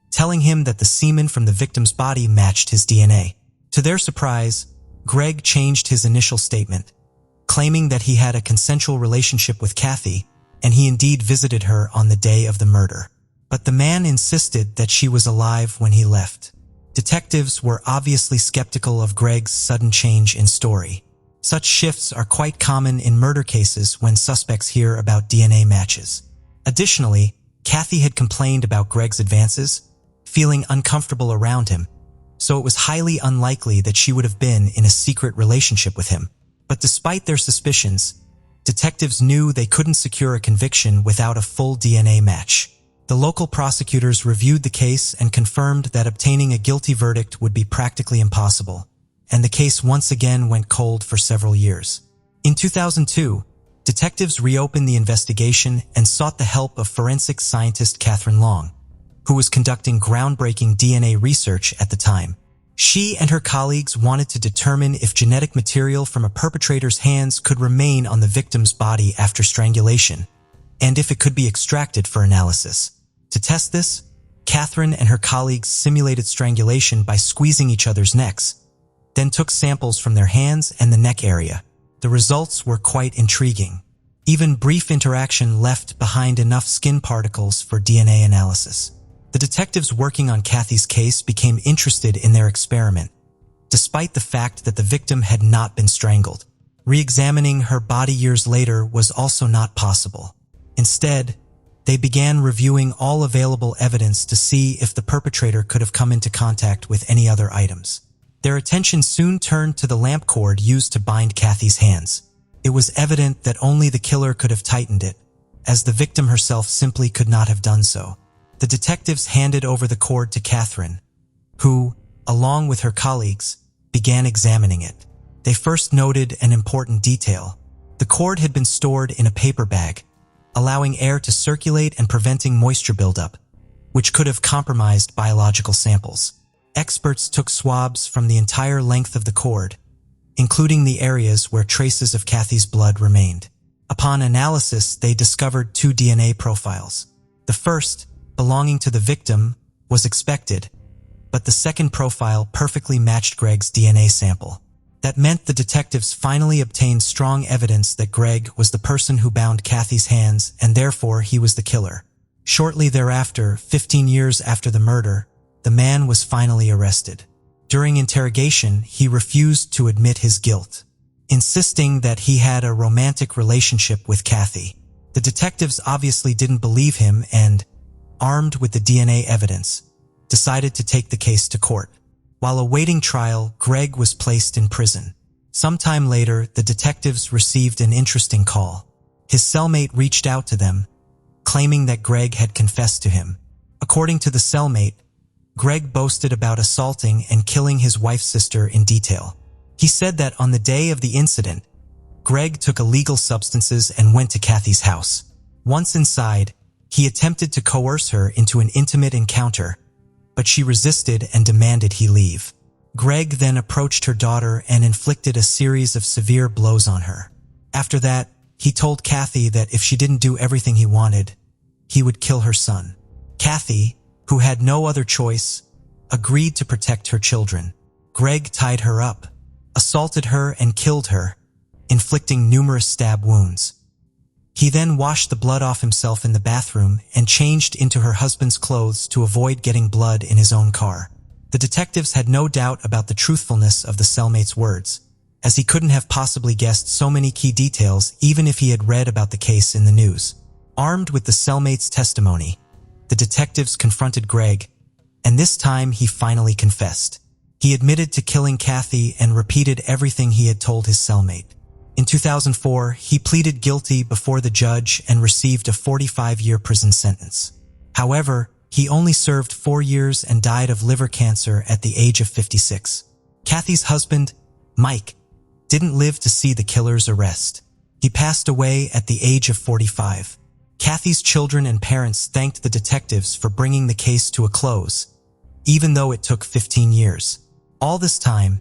telling him that the semen from the victim's body matched his DNA. To their surprise, Greg changed his initial statement, claiming that he had a consensual relationship with Kathy and he indeed visited her on the day of the murder. But the man insisted that she was alive when he left. Detectives were obviously skeptical of Greg's sudden change in story. Such shifts are quite common in murder cases when suspects hear about DNA matches. Additionally, Kathy had complained about Greg's advances, feeling uncomfortable around him, so it was highly unlikely that she would have been in a secret relationship with him. But despite their suspicions, detectives knew they couldn't secure a conviction without a full DNA match. The local prosecutors reviewed the case and confirmed that obtaining a guilty verdict would be practically impossible, and the case once again went cold for several years. In 2002, detectives reopened the investigation and sought the help of forensic scientist Catherine Long, who was conducting groundbreaking DNA research at the time. She and her colleagues wanted to determine if genetic material from a perpetrator's hands could remain on the victim's body after strangulation, and if it could be extracted for analysis. To test this, Catherine and her colleagues simulated strangulation by squeezing each other's necks, then took samples from their hands and the neck area. The results were quite intriguing. Even brief interaction left behind enough skin particles for DNA analysis. The detectives working on Kathy's case became interested in their experiment, despite the fact that the victim had not been strangled. Re-examining her body years later was also not possible. Instead, they began reviewing all available evidence to see if the perpetrator could have come into contact with any other items. Their attention soon turned to the lamp cord used to bind Kathy's hands. It was evident that only the killer could have tightened it, as the victim herself simply could not have done so. The detectives handed over the cord to Catherine, who, along with her colleagues, began examining it. They first noted an important detail. The cord had been stored in a paper bag, allowing air to circulate and preventing moisture buildup, which could have compromised biological samples. Experts took swabs from the entire length of the cord, including the areas where traces of Kathy's blood remained. Upon analysis, they discovered 2 DNA profiles. The first, belonging to the victim, was expected, but the second profile perfectly matched Greg's DNA sample. That meant the detectives finally obtained strong evidence that Greg was the person who bound Kathy's hands and therefore he was the killer. Shortly thereafter, 15 years after the murder, the man was finally arrested. During interrogation, he refused to admit his guilt, insisting that he had a romantic relationship with Kathy. The detectives obviously didn't believe him and, armed with the DNA evidence, decided to take the case to court. While awaiting trial, Greg was placed in prison. Sometime later, the detectives received an interesting call. His cellmate reached out to them, claiming that Greg had confessed to him. According to the cellmate, Greg boasted about assaulting and killing his wife's sister in detail. He said that on the day of the incident, Greg took illegal substances and went to Kathy's house. Once inside, he attempted to coerce her into an intimate encounter, but she resisted and demanded he leave. Greg then approached her daughter and inflicted a series of severe blows on her. After that, he told Kathy that if she didn't do everything he wanted, he would kill her son. Kathy, who had no other choice, agreed to protect her children. Greg tied her up, assaulted her and killed her, inflicting numerous stab wounds. He then washed the blood off himself in the bathroom and changed into her husband's clothes to avoid getting blood in his own car. The detectives had no doubt about the truthfulness of the cellmate's words, as he couldn't have possibly guessed so many key details even if he had read about the case in the news. Armed with the cellmate's testimony, the detectives confronted Greg, and this time he finally confessed. He admitted to killing Kathy and repeated everything he had told his cellmate. In 2004, he pleaded guilty before the judge and received a 45-year prison sentence. However, he only served 4 years and died of liver cancer at the age of 56. Kathy's husband, Mike, didn't live to see the killer's arrest. He passed away at the age of 45. Kathy's children and parents thanked the detectives for bringing the case to a close, even though it took 15 years. All this time,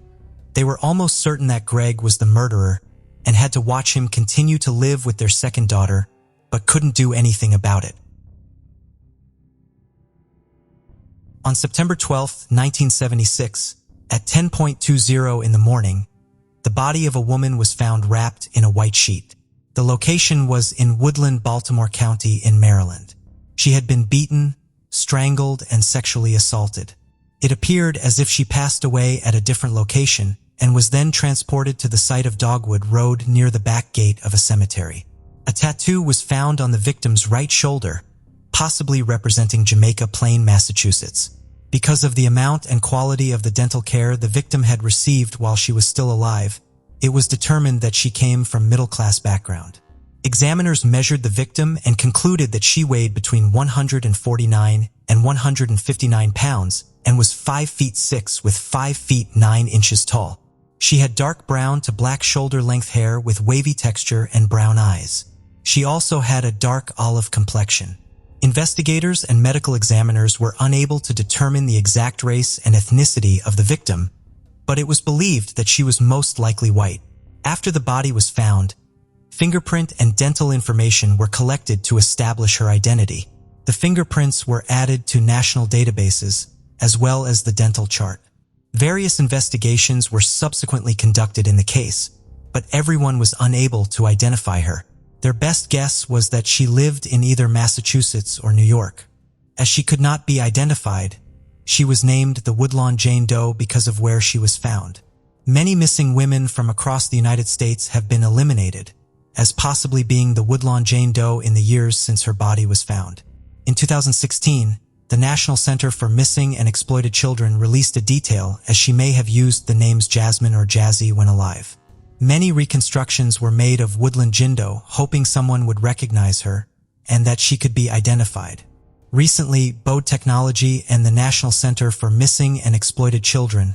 they were almost certain that Greg was the murderer and had to watch him continue to live with their second daughter, but couldn't do anything about it. On September 12, 1976, at 10:20 in the morning, the body of a woman was found wrapped in a white sheet. The location was in Woodland, Baltimore County in Maryland. She had been beaten, strangled, and sexually assaulted. It appeared as if she passed away at a different location and was then transported to the site of Dogwood Road near the back gate of a cemetery. A tattoo was found on the victim's right shoulder, possibly representing Jamaica Plain, Massachusetts. Because of the amount and quality of the dental care the victim had received while she was still alive, it was determined that she came from middle-class background. Examiners measured the victim and concluded that she weighed between 149 and 159 pounds and was 5 feet 6 with 5 feet 9 inches tall. She had dark brown to black shoulder-length hair with wavy texture and brown eyes. She also had a dark olive complexion. Investigators and medical examiners were unable to determine the exact race and ethnicity of the victim, but it was believed that she was most likely white. After the body was found, fingerprint and dental information were collected to establish her identity. The fingerprints were added to national databases, as well as the dental chart. Various investigations were subsequently conducted in the case, but everyone was unable to identify her. Their best guess was that she lived in either Massachusetts or New York. As she could not be identified, she was named the Woodlawn Jane Doe because of where she was found. Many missing women from across the United States have been eliminated, as possibly being the Woodlawn Jane Doe in the years since her body was found. In 2016, the National Center for Missing and Exploited Children released a detail as she may have used the names Jasmine or Jazzy when alive. Many reconstructions were made of Woodland Jane Doe, hoping someone would recognize her and that she could be identified. Recently, Bode Technology and the National Center for Missing and Exploited Children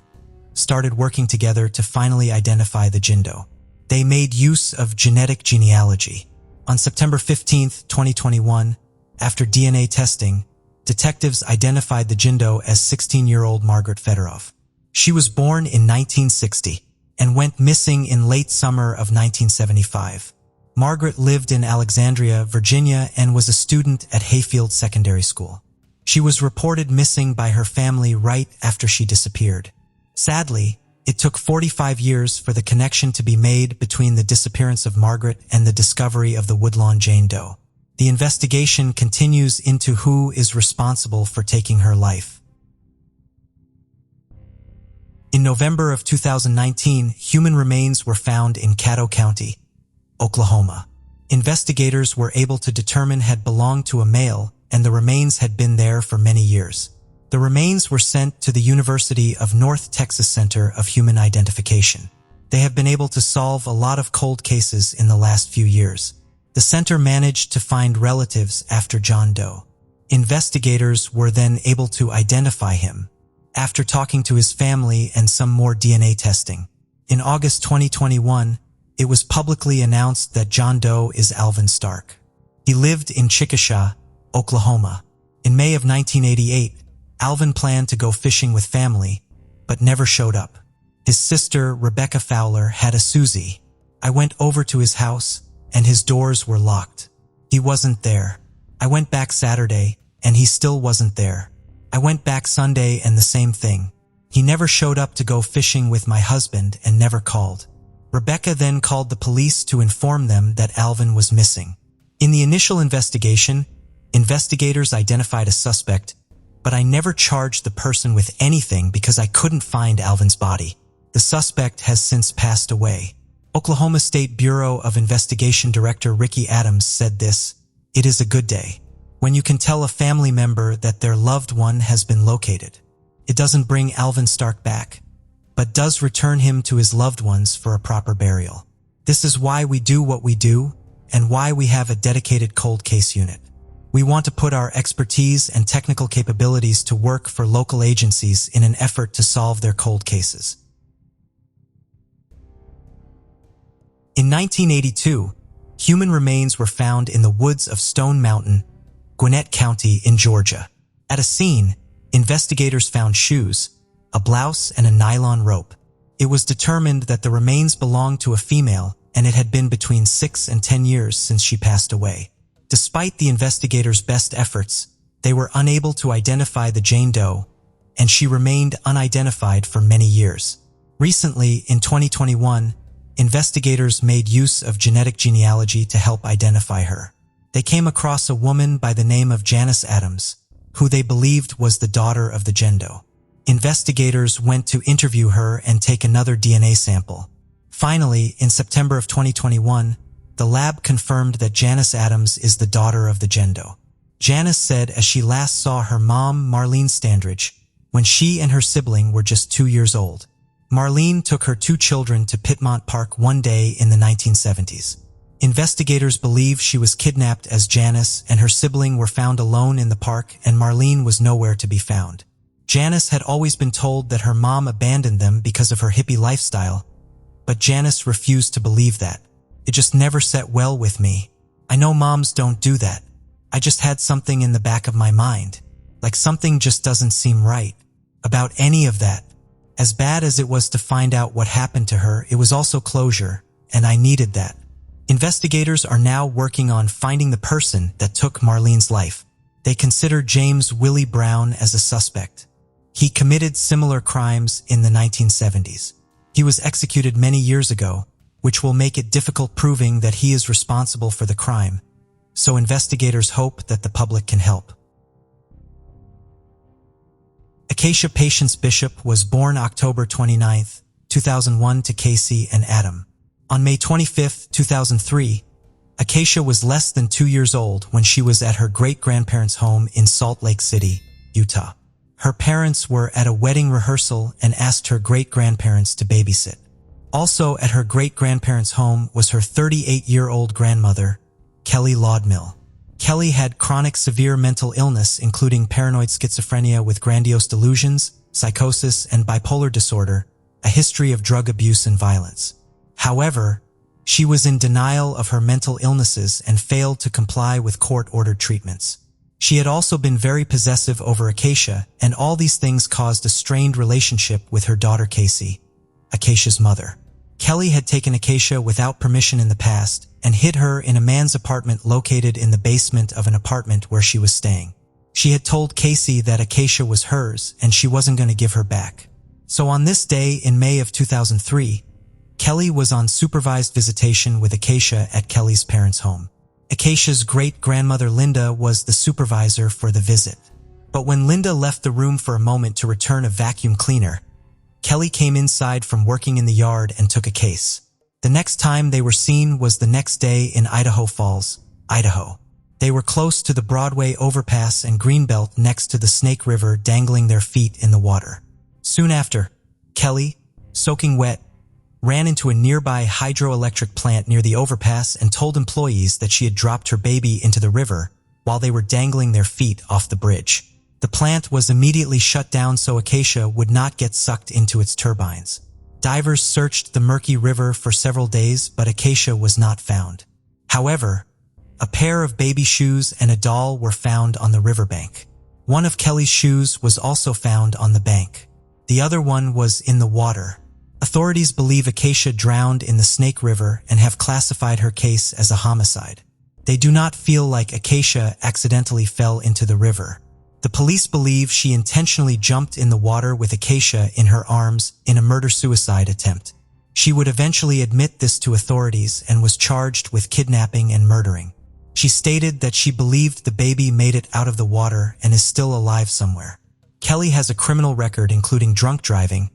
started working together to finally identify the Jane Doe. They made use of genetic genealogy. On September 15, 2021, after DNA testing, detectives identified the Jane Doe as 16-year-old Margaret Fedorov. She was born in 1960 and went missing in late summer of 1975. Margaret lived in Alexandria, Virginia, and was a student at Hayfield Secondary School. She was reported missing by her family right after she disappeared. Sadly, it took 45 years for the connection to be made between the disappearance of Margaret and the discovery of the Woodlawn Jane Doe. The investigation continues into who is responsible for taking her life. In November of 2019, human remains were found in Caddo County, Oklahoma. Investigators were able to determine had belonged to a male, and the remains had been there for many years. The remains were sent to the University of North Texas Center of Human Identification. They have been able to solve a lot of cold cases in the last few years. The center managed to find relatives after John Doe. Investigators were then able to identify him after talking to his family and some more DNA testing. In August 2021, it was publicly announced that John Doe is Alvin Stark. He lived in Chickasha, Oklahoma. In May of 1988, Alvin planned to go fishing with family, but never showed up. His sister, Rebecca Fowler, had a Susie. I went over to his house, and his doors were locked. He wasn't there. I went back Saturday, and he still wasn't there. I went back Sunday and the same thing. He never showed up to go fishing with my husband and never called. Rebecca then called the police to inform them that Alvin was missing. In the initial investigation, investigators identified a suspect, but I never charged the person with anything because I couldn't find Alvin's body. The suspect has since passed away. Oklahoma State Bureau of Investigation Director Ricky Adams said this, "It is a good day when you can tell a family member that their loved one has been located. It doesn't bring Alvin Stark back, but does return him to his loved ones for a proper burial. This is why we do what we do and why we have a dedicated cold case unit. We want to put our expertise and technical capabilities to work for local agencies in an effort to solve their cold cases." In 1982, Human remains were found in the woods of Stone Mountain, Gwinnett County in Georgia. At a scene, investigators found shoes, a blouse, and a nylon rope. It was determined that the remains belonged to a female, and it had been between 6 and 10 years since she passed away. Despite the investigators' best efforts, they were unable to identify the Jane Doe, and she remained unidentified for many years. Recently, in 2021, investigators made use of genetic genealogy to help identify her. They came across a woman by the name of Janice Adams, who they believed was the daughter of the Jane Doe. Investigators went to interview her and take another DNA sample. Finally, in September of 2021, the lab confirmed that Janice Adams is the daughter of the Jane Doe. Janice said as she last saw her mom, Marlene Standridge, when she and her sibling were just 2 years old. Marlene took her 2 children to Pittmont Park one day in the 1970s. Investigators believe she was kidnapped as Janice and her sibling were found alone in the park, and Marlene was nowhere to be found. Janice had always been told that her mom abandoned them because of her hippie lifestyle, but Janice refused to believe that. It just never sat well with me. I know moms don't do that. I just had something in the back of my mind, like something just doesn't seem right about any of that. As bad as it was to find out what happened to her, it was also closure, and I needed that. Investigators are now working on finding the person that took Marlene's life. They consider James Willie Brown as a suspect. He committed similar crimes in the 1970s. He was executed many years ago, which will make it difficult proving that he is responsible for the crime, so investigators hope that the public can help. Acacia Patience Bishop was born October 29, 2001 to Casey and Adam. On May 25, 2003, Acacia was less than 2 years old when she was at her great-grandparents' home in Salt Lake City, Utah. Her parents were at a wedding rehearsal and asked her great-grandparents to babysit. Also at her great-grandparents' home was her 38-year-old grandmother, Kelly Laudmill. Kelly had chronic severe mental illness including paranoid schizophrenia with grandiose delusions, psychosis, and bipolar disorder, a history of drug abuse and violence. However, she was in denial of her mental illnesses and failed to comply with court-ordered treatments. She had also been very possessive over Acacia, and all these things caused a strained relationship with her daughter Casey, Acacia's mother. Kelly had taken Acacia without permission in the past and hid her in a man's apartment located in the basement of an apartment where she was staying. She had told Casey that Acacia was hers and she wasn't going to give her back. So on this day in May of 2003, Kelly was on supervised visitation with Acacia at Kelly's parents' home. Acacia's great-grandmother Linda was the supervisor for the visit. But when Linda left the room for a moment to return a vacuum cleaner, Kelly came inside from working in the yard and took a case. The next time they were seen was the next day in Idaho Falls, Idaho. They were close to the Broadway overpass and Greenbelt next to the Snake River, dangling their feet in the water. Soon after, Kelly, soaking wet, ran into a nearby hydroelectric plant near the overpass and told employees that she had dropped her baby into the river while they were dangling their feet off the bridge. The plant was immediately shut down so Acacia would not get sucked into its turbines. Divers searched the murky river for several days, but Acacia was not found. However, a pair of baby shoes and a doll were found on the riverbank. One of Kelly's shoes was also found on the bank. The other one was in the water. Authorities believe Acacia drowned in the Snake River and have classified her case as a homicide. They do not feel like Acacia accidentally fell into the river. The police believe she intentionally jumped in the water with Acacia in her arms in a murder-suicide attempt. She would eventually admit this to authorities and was charged with kidnapping and murdering. She stated that she believed the baby made it out of the water and is still alive somewhere. Kelly has a criminal record including drunk driving,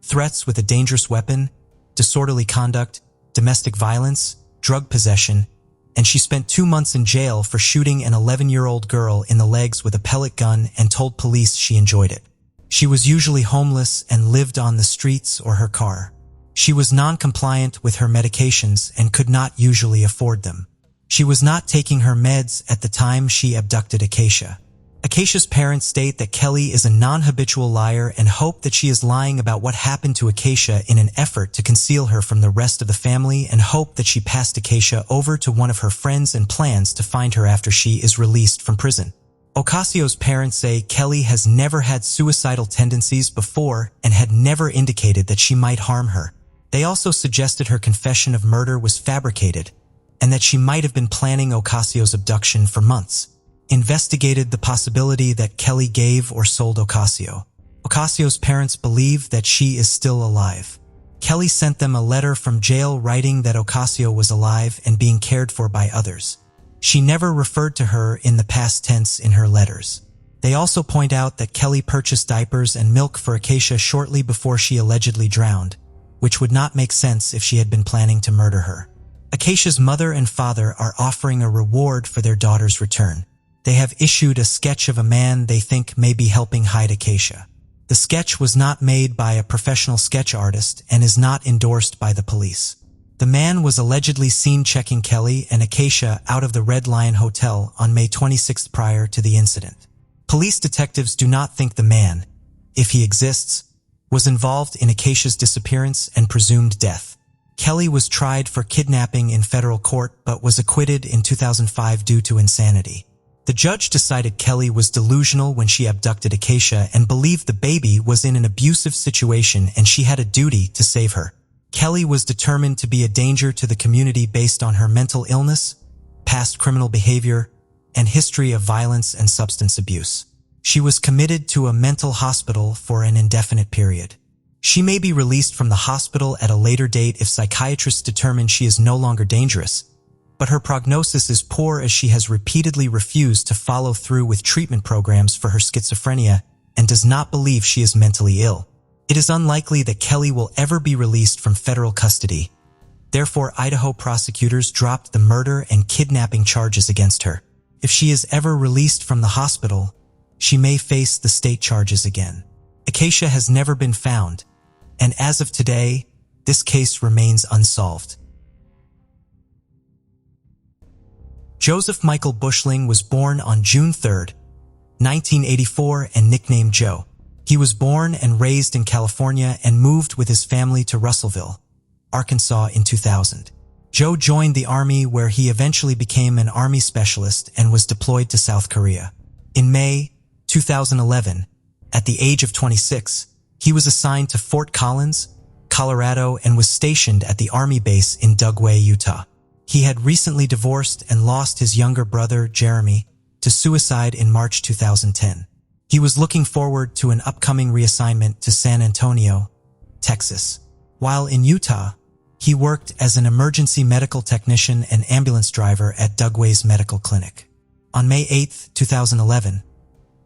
threats with a dangerous weapon, disorderly conduct, domestic violence, drug possession, and she spent 2 months in jail for shooting an 11-year-old girl in the legs with a pellet gun and told police she enjoyed it. She was usually homeless and lived on the streets or her car. She was non-compliant with her medications and could not usually afford them. She was not taking her meds at the time she abducted Acacia. Acacia's parents state that Kelly is a non-habitual liar and hope that she is lying about what happened to Acacia in an effort to conceal her from the rest of the family, and hope that she passed Acacia over to one of her friends and plans to find her after she is released from prison. Ocasio's parents say Kelly has never had suicidal tendencies before and had never indicated that she might harm her. They also suggested her confession of murder was fabricated and that she might have been planning Ocasio's abduction for months. Investigated the possibility that Kelly gave or sold Ocasio. Ocasio's parents believe that she is still alive. Kelly sent them a letter from jail writing that Ocasio was alive and being cared for by others. She never referred to her in the past tense in her letters. They also point out that Kelly purchased diapers and milk for Acacia shortly before she allegedly drowned, which would not make sense if she had been planning to murder her. Acacia's mother and father are offering a reward for their daughter's return. They have issued a sketch of a man they think may be helping hide Acacia. The sketch was not made by a professional sketch artist and is not endorsed by the police. The man was allegedly seen checking Kelly and Acacia out of the Red Lion Hotel on May 26 prior to the incident. Police detectives do not think the man, if he exists, was involved in Acacia's disappearance and presumed death. Kelly was tried for kidnapping in federal court but was acquitted in 2005 due to insanity. The judge decided Kelly was delusional when she abducted Acacia and believed the baby was in an abusive situation and she had a duty to save her. Kelly was determined to be a danger to the community based on her mental illness, past criminal behavior, and history of violence and substance abuse. She was committed to a mental hospital for an indefinite period. She may be released from the hospital at a later date if psychiatrists determine she is no longer dangerous, but her prognosis is poor as she has repeatedly refused to follow through with treatment programs for her schizophrenia and does not believe she is mentally ill. It is unlikely that Kelly will ever be released from federal custody. Therefore, Idaho prosecutors dropped the murder and kidnapping charges against her. If she is ever released from the hospital, she may face the state charges again. Acacia has never been found, and as of today, this case remains unsolved. Joseph Michael Bushling was born on June 3, 1984, and nicknamed Joe. He was born and raised in California and moved with his family to Russellville, Arkansas in 2000. Joe joined the Army where he eventually became an Army specialist and was deployed to South Korea. In May 2011, at the age of 26, he was assigned to Fort Collins, Colorado, and was stationed at the Army base in Dugway, Utah. He had recently divorced and lost his younger brother, Jeremy, to suicide in March 2010. He was looking forward to an upcoming reassignment to San Antonio, Texas. While in Utah, he worked as an emergency medical technician and ambulance driver at Dugway's medical clinic. On May 8, 2011,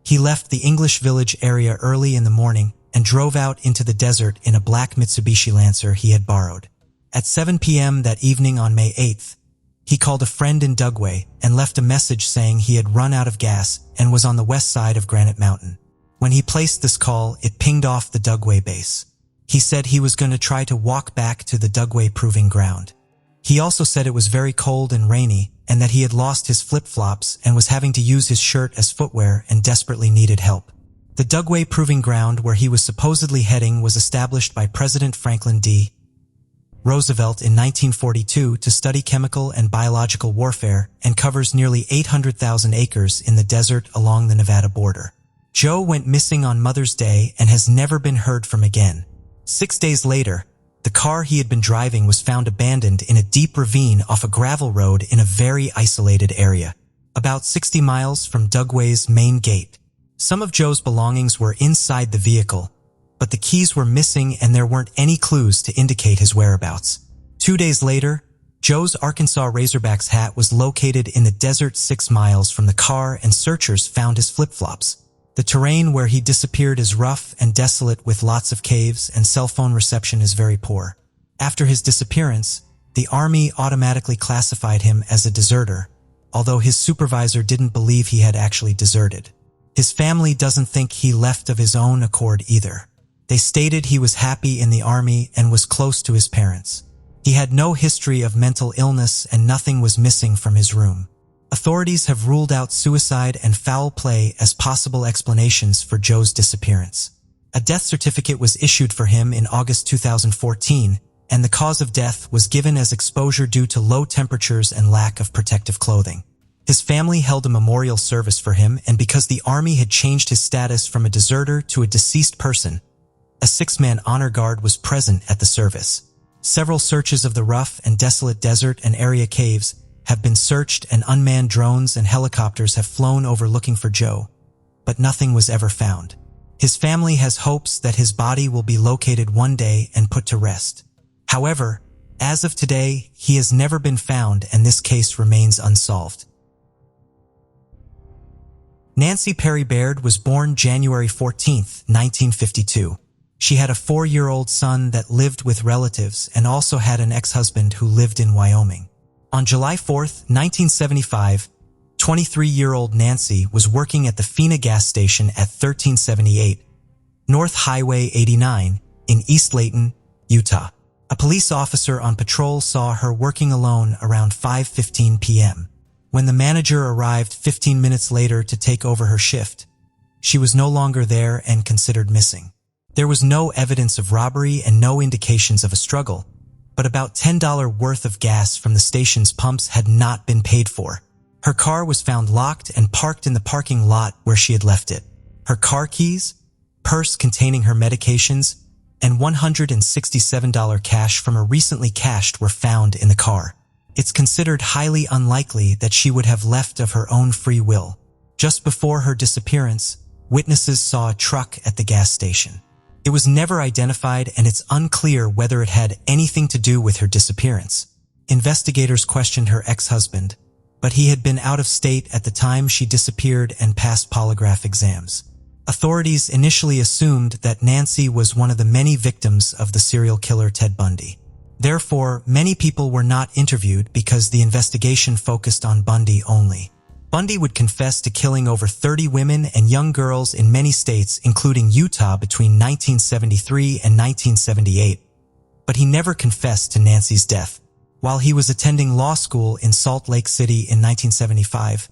he left the English Village area early in the morning and drove out into the desert in a black Mitsubishi Lancer he had borrowed. At 7 p.m. that evening on May 8th, he called a friend in Dugway and left a message saying he had run out of gas and was on the west side of Granite Mountain. When he placed this call, it pinged off the Dugway base. He said he was going to try to walk back to the Dugway Proving Ground. He also said it was very cold and rainy and that he had lost his flip-flops and was having to use his shirt as footwear and desperately needed help. The Dugway Proving Ground where he was supposedly heading was established by President Franklin D. Roosevelt in 1942 to study chemical and biological warfare and covers nearly 800,000 acres in the desert along the Nevada border. Joe went missing on Mother's Day and has never been heard from again. 6 days later, the car he had been driving was found abandoned in a deep ravine off a gravel road in a very isolated area, about 60 miles from Dugway's main gate. Some of Joe's belongings were inside the vehicle, but the keys were missing and there weren't any clues to indicate his whereabouts. 2 days later, Joe's Arkansas Razorbacks hat was located in the desert 6 miles from the car and searchers found his flip-flops. The terrain where he disappeared is rough and desolate with lots of caves and cell phone reception is very poor. After his disappearance, the Army automatically classified him as a deserter, although his supervisor didn't believe he had actually deserted. His family doesn't think he left of his own accord either. They stated he was happy in the Army and was close to his parents. He had no history of mental illness and nothing was missing from his room. Authorities have ruled out suicide and foul play as possible explanations for Joe's disappearance. A death certificate was issued for him in August 2014, and the cause of death was given as exposure due to low temperatures and lack of protective clothing. His family held a memorial service for him, and because the Army had changed his status from a deserter to a deceased person, a 6-man honor guard was present at the service. Several searches of the rough and desolate desert and area caves have been searched, and unmanned drones and helicopters have flown over looking for Joe, but nothing was ever found. His family has hopes that his body will be located one day and put to rest. However, as of today, he has never been found, and this case remains unsolved. Nancy Perry Baird was born January 14, 1952. She had a 4-year-old son that lived with relatives and also had an ex-husband who lived in Wyoming. On July 4, 1975, 23-year-old Nancy was working at the Fina gas station at 1378 North Highway 89 in East Layton, Utah. A police officer on patrol saw her working alone around 5:15 p.m. When the manager arrived 15 minutes later to take over her shift, she was no longer there and considered missing. There was no evidence of robbery and no indications of a struggle, but about $10 worth of gas from the station's pumps had not been paid for. Her car was found locked and parked in the parking lot where she had left it. Her car keys, purse containing her medications, and $167 cash from a recently cashed were found in the car. It's considered highly unlikely that she would have left of her own free will. Just before her disappearance, witnesses saw a truck at the gas station. It was never identified, and it's unclear whether it had anything to do with her disappearance. Investigators questioned her ex-husband, but he had been out of state at the time she disappeared and passed polygraph exams. Authorities initially assumed that Nancy was one of the many victims of the serial killer Ted Bundy. Therefore, many people were not interviewed because the investigation focused on Bundy only. Bundy would confess to killing over 30 women and young girls in many states, including Utah, between 1973 and 1978. But he never confessed to Nancy's death. While he was attending law school in Salt Lake City in 1975,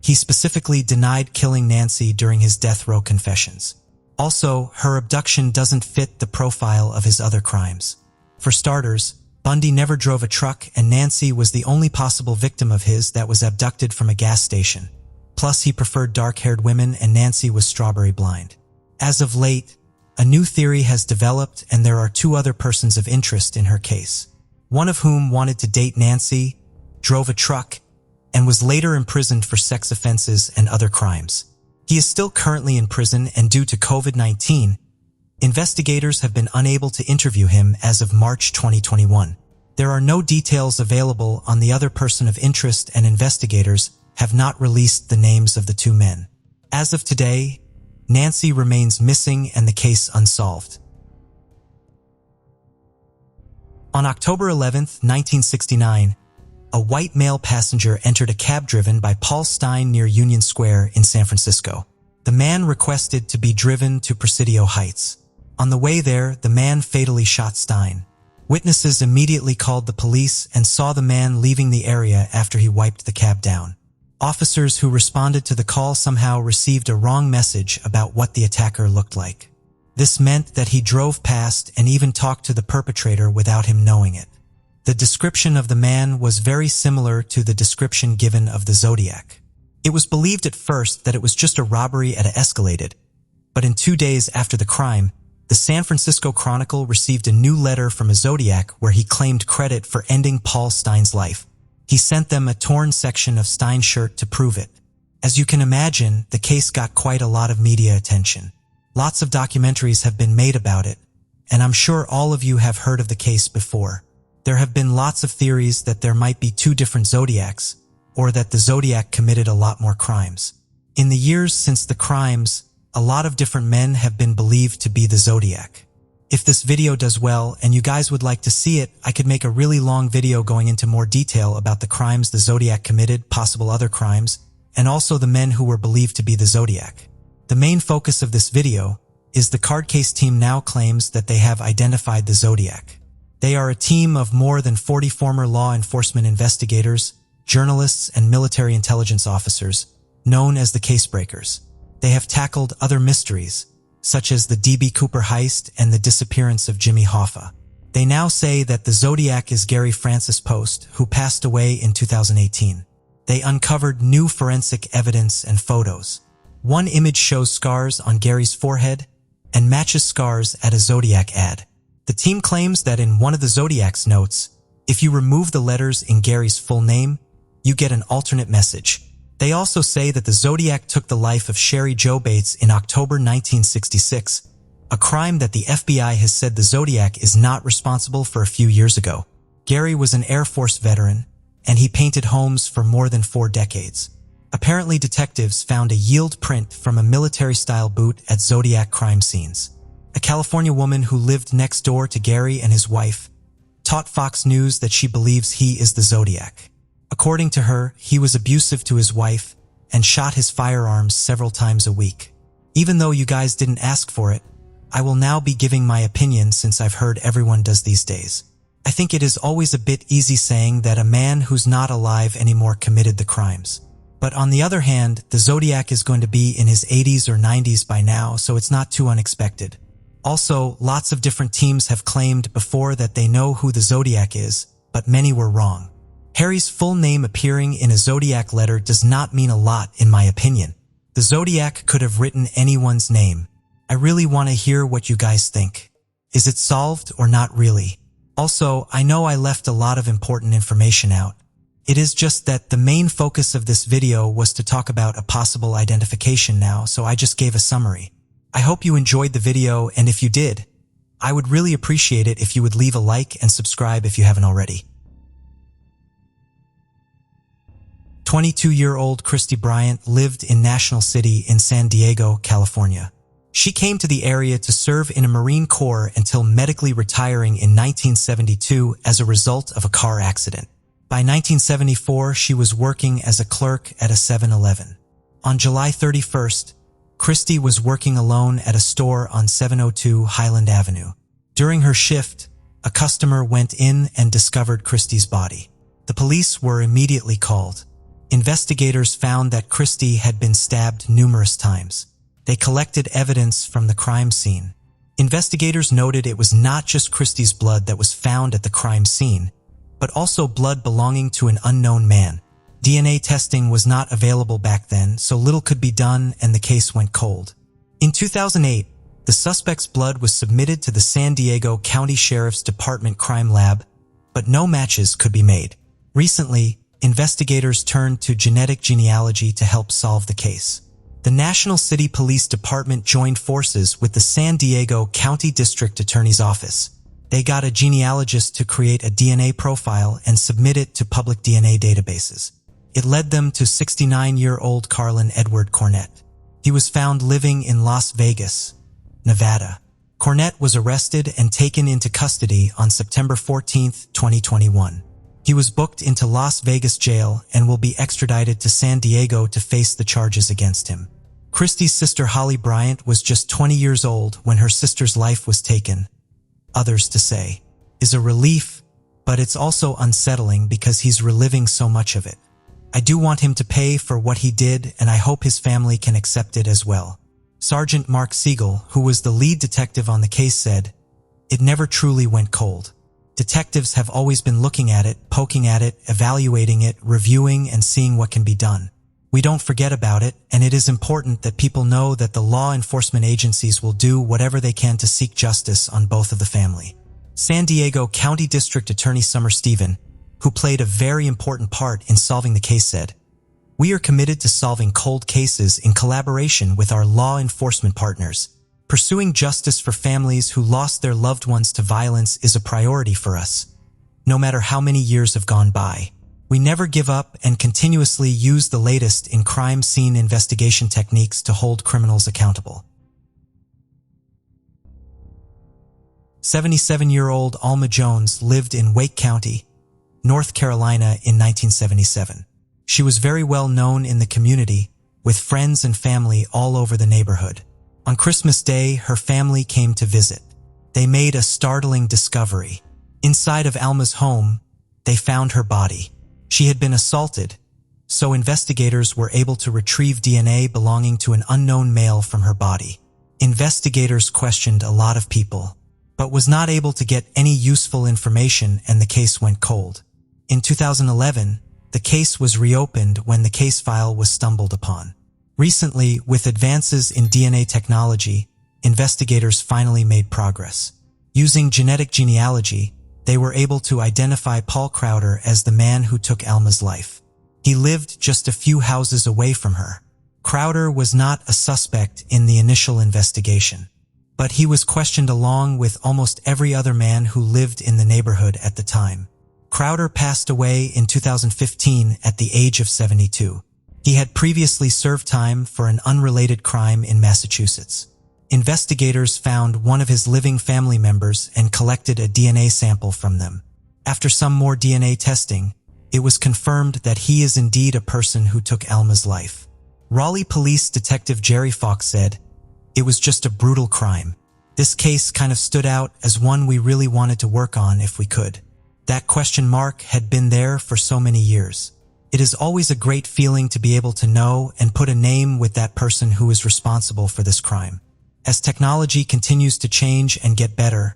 he specifically denied killing Nancy during his death row confessions. Also, her abduction doesn't fit the profile of his other crimes. For starters, Bundy never drove a truck, and Nancy was the only possible victim of his that was abducted from a gas station. Plus, he preferred dark-haired women, and Nancy was strawberry blind. As of late, a new theory has developed, and there are 2 other persons of interest in her case. One of whom wanted to date Nancy, drove a truck, and was later imprisoned for sex offenses and other crimes. He is still currently in prison, and due to COVID-19, investigators have been unable to interview him as of March 2021. There are no details available on the other person of interest, and investigators have not released the names of the 2 men. As of today, Nancy remains missing and the case unsolved. On October 11, 1969, a white male passenger entered a cab driven by Paul Stein near Union Square in San Francisco. The man requested to be driven to Presidio Heights. On the way there, the man fatally shot Stein. Witnesses immediately called the police and saw the man leaving the area after he wiped the cab down. Officers who responded to the call somehow received a wrong message about what the attacker looked like. This meant that he drove past and even talked to the perpetrator without him knowing it. The description of the man was very similar to the description given of the Zodiac. It was believed at first that it was just a robbery at an Escalated, but in 2 days after the crime, the San Francisco Chronicle received a new letter from a Zodiac where he claimed credit for ending Paul Stein's life. He sent them a torn section of Stein's shirt to prove it. As you can imagine, the case got quite a lot of media attention. Lots of documentaries have been made about it, and I'm sure all of you have heard of the case before. There have been lots of theories that there might be 2 different Zodiacs, or that the Zodiac committed a lot more crimes. In the years since the crimes, a lot of different men have been believed to be the Zodiac. If this video does well and you guys would like to see it, I could make a really long video going into more detail about the crimes the Zodiac committed, possible other crimes, and also the men who were believed to be the Zodiac. The main focus of this video is the card case team now claims that they have identified the Zodiac. They are a team of more than 40 former law enforcement investigators journalists, and military intelligence officers, known as the Casebreakers. They have tackled other mysteries, such as the D.B. Cooper heist and the disappearance of Jimmy Hoffa. They now say that the Zodiac is Gary Francis Post, who passed away in 2018. They uncovered new forensic evidence and photos. One image shows scars on Gary's forehead and matches scars at a Zodiac ad. The team claims that in one of the Zodiac's notes, if you remove the letters in Gary's full name, you get an alternate message. They also say that the Zodiac took the life of Sherry Jo Bates in October 1966, a crime that the FBI has said the Zodiac is not responsible for a few years ago. Gary was an Air Force veteran, and he painted homes for more than 4 decades. Apparently, detectives found a yield print from a military-style boot at Zodiac crime scenes. A California woman who lived next door to Gary and his wife taught Fox News that she believes he is the Zodiac. According to her, he was abusive to his wife and shot his firearms several times a week. Even though you guys didn't ask for it, I will now be giving my opinion since I've heard everyone does these days. I think it is always a bit easy saying that a man who's not alive anymore committed the crimes. But on the other hand, the Zodiac is going to be in his 80s or 90s by now, so it's not too unexpected. Also, lots of different teams have claimed before that they know who the Zodiac is, but many were wrong. Harry's full name appearing in a Zodiac letter does not mean a lot in my opinion. The Zodiac could have written anyone's name. I really want to hear what you guys think. Is it solved or not really? Also, I know I left a lot of important information out. It is just that the main focus of this video was to talk about a possible identification now, so I just gave a summary. I hope you enjoyed the video, and if you did, I would really appreciate it if you would leave a like and subscribe if you haven't already. 22-year-old Christy Bryant lived in National City in San Diego, California. She came to the area to serve in a Marine Corps until medically retiring in 1972 as a result of a car accident. By 1974, she was working as a clerk at a 7-Eleven. On July 31st, Christy was working alone at a store on 702 Highland Avenue. During her shift, a customer went in and discovered Christy's body. The police were immediately called. Investigators found that Christy had been stabbed numerous times. They collected evidence from the crime scene. Investigators noted it was not just Christy's blood that was found at the crime scene, but also blood belonging to an unknown man. DNA testing was not available back then, so little could be done and the case went cold. In 2008, the suspect's blood was submitted to the San Diego County Sheriff's Department Crime Lab, but no matches could be made. Recently, investigators turned to genetic genealogy to help solve the case. The National City Police Department joined forces with the San Diego County District Attorney's Office. They got a genealogist to create a DNA profile and submit it to public DNA databases. It led them to 69-year-old Carlin Edward Cornett. He was found living in Las Vegas, Nevada. Cornett was arrested and taken into custody on September 14, 2021. He was booked into Las Vegas jail and will be extradited to San Diego to face the charges against him. Christy's sister Holly Bryant was just 20 years old when her sister's life was taken. Others to say, is a relief, but it's also unsettling because he's reliving so much of it. I do want him to pay for what he did, and I hope his family can accept it as well. Sergeant Mark Siegel, who was the lead detective on the case, said, "It never truly went cold. Detectives have always been looking at it, poking at it, evaluating it, reviewing, and seeing what can be done. We don't forget about it, and it is important that people know that the law enforcement agencies will do whatever they can to seek justice on both of the family." San Diego County District Attorney Summer Stephen, who played a very important part in solving the case, said, "We are committed to solving cold cases in collaboration with our law enforcement partners. Pursuing justice for families who lost their loved ones to violence is a priority for us. No matter how many years have gone by, we never give up and continuously use the latest in crime scene investigation techniques to hold criminals accountable." 77-year-old Alma Jones lived in Wake County, North Carolina in 1977. She was very well known in the community, with friends and family all over the neighborhood. On Christmas Day, her family came to visit. They made a startling discovery. Inside of Alma's home, they found her body. She had been assaulted, so investigators were able to retrieve DNA belonging to an unknown male from her body. Investigators questioned a lot of people, but was not able to get any useful information, and the case went cold. In 2011, the case was reopened when the case file was stumbled upon. Recently, with advances in DNA technology, investigators finally made progress. Using genetic genealogy, they were able to identify Paul Crowder as the man who took Alma's life. He lived just a few houses away from her. Crowder was not a suspect in the initial investigation, but he was questioned along with almost every other man who lived in the neighborhood at the time. Crowder passed away in 2015 at the age of 72. He had previously served time for an unrelated crime in Massachusetts. Investigators found one of his living family members and collected a DNA sample from them. After some more DNA testing, it was confirmed that he is indeed a person who took Alma's life. Raleigh Police Detective Jerry Fox said, "It was just a brutal crime. This case kind of stood out as one we really wanted to work on if we could. That question mark had been there for so many years. It is always a great feeling to be able to know and put a name with that person who is responsible for this crime. As technology continues to change and get better,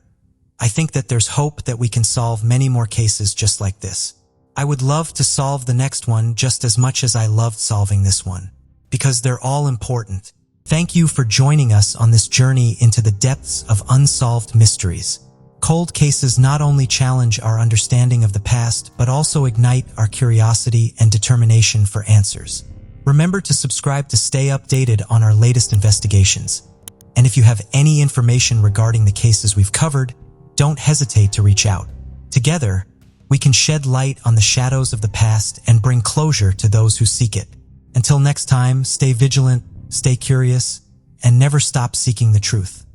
I think that there's hope that we can solve many more cases just like this. I would love to solve the next one just as much as I loved solving this one, because they're all important. Thank you for joining us on this journey into the depths of unsolved mysteries. Cold cases not only challenge our understanding of the past, but also ignite our curiosity and determination for answers. Remember to subscribe to stay updated on our latest investigations. And if you have any information regarding the cases we've covered, don't hesitate to reach out. Together, we can shed light on the shadows of the past and bring closure to those who seek it. Until next time, stay vigilant, stay curious, and never stop seeking the truth.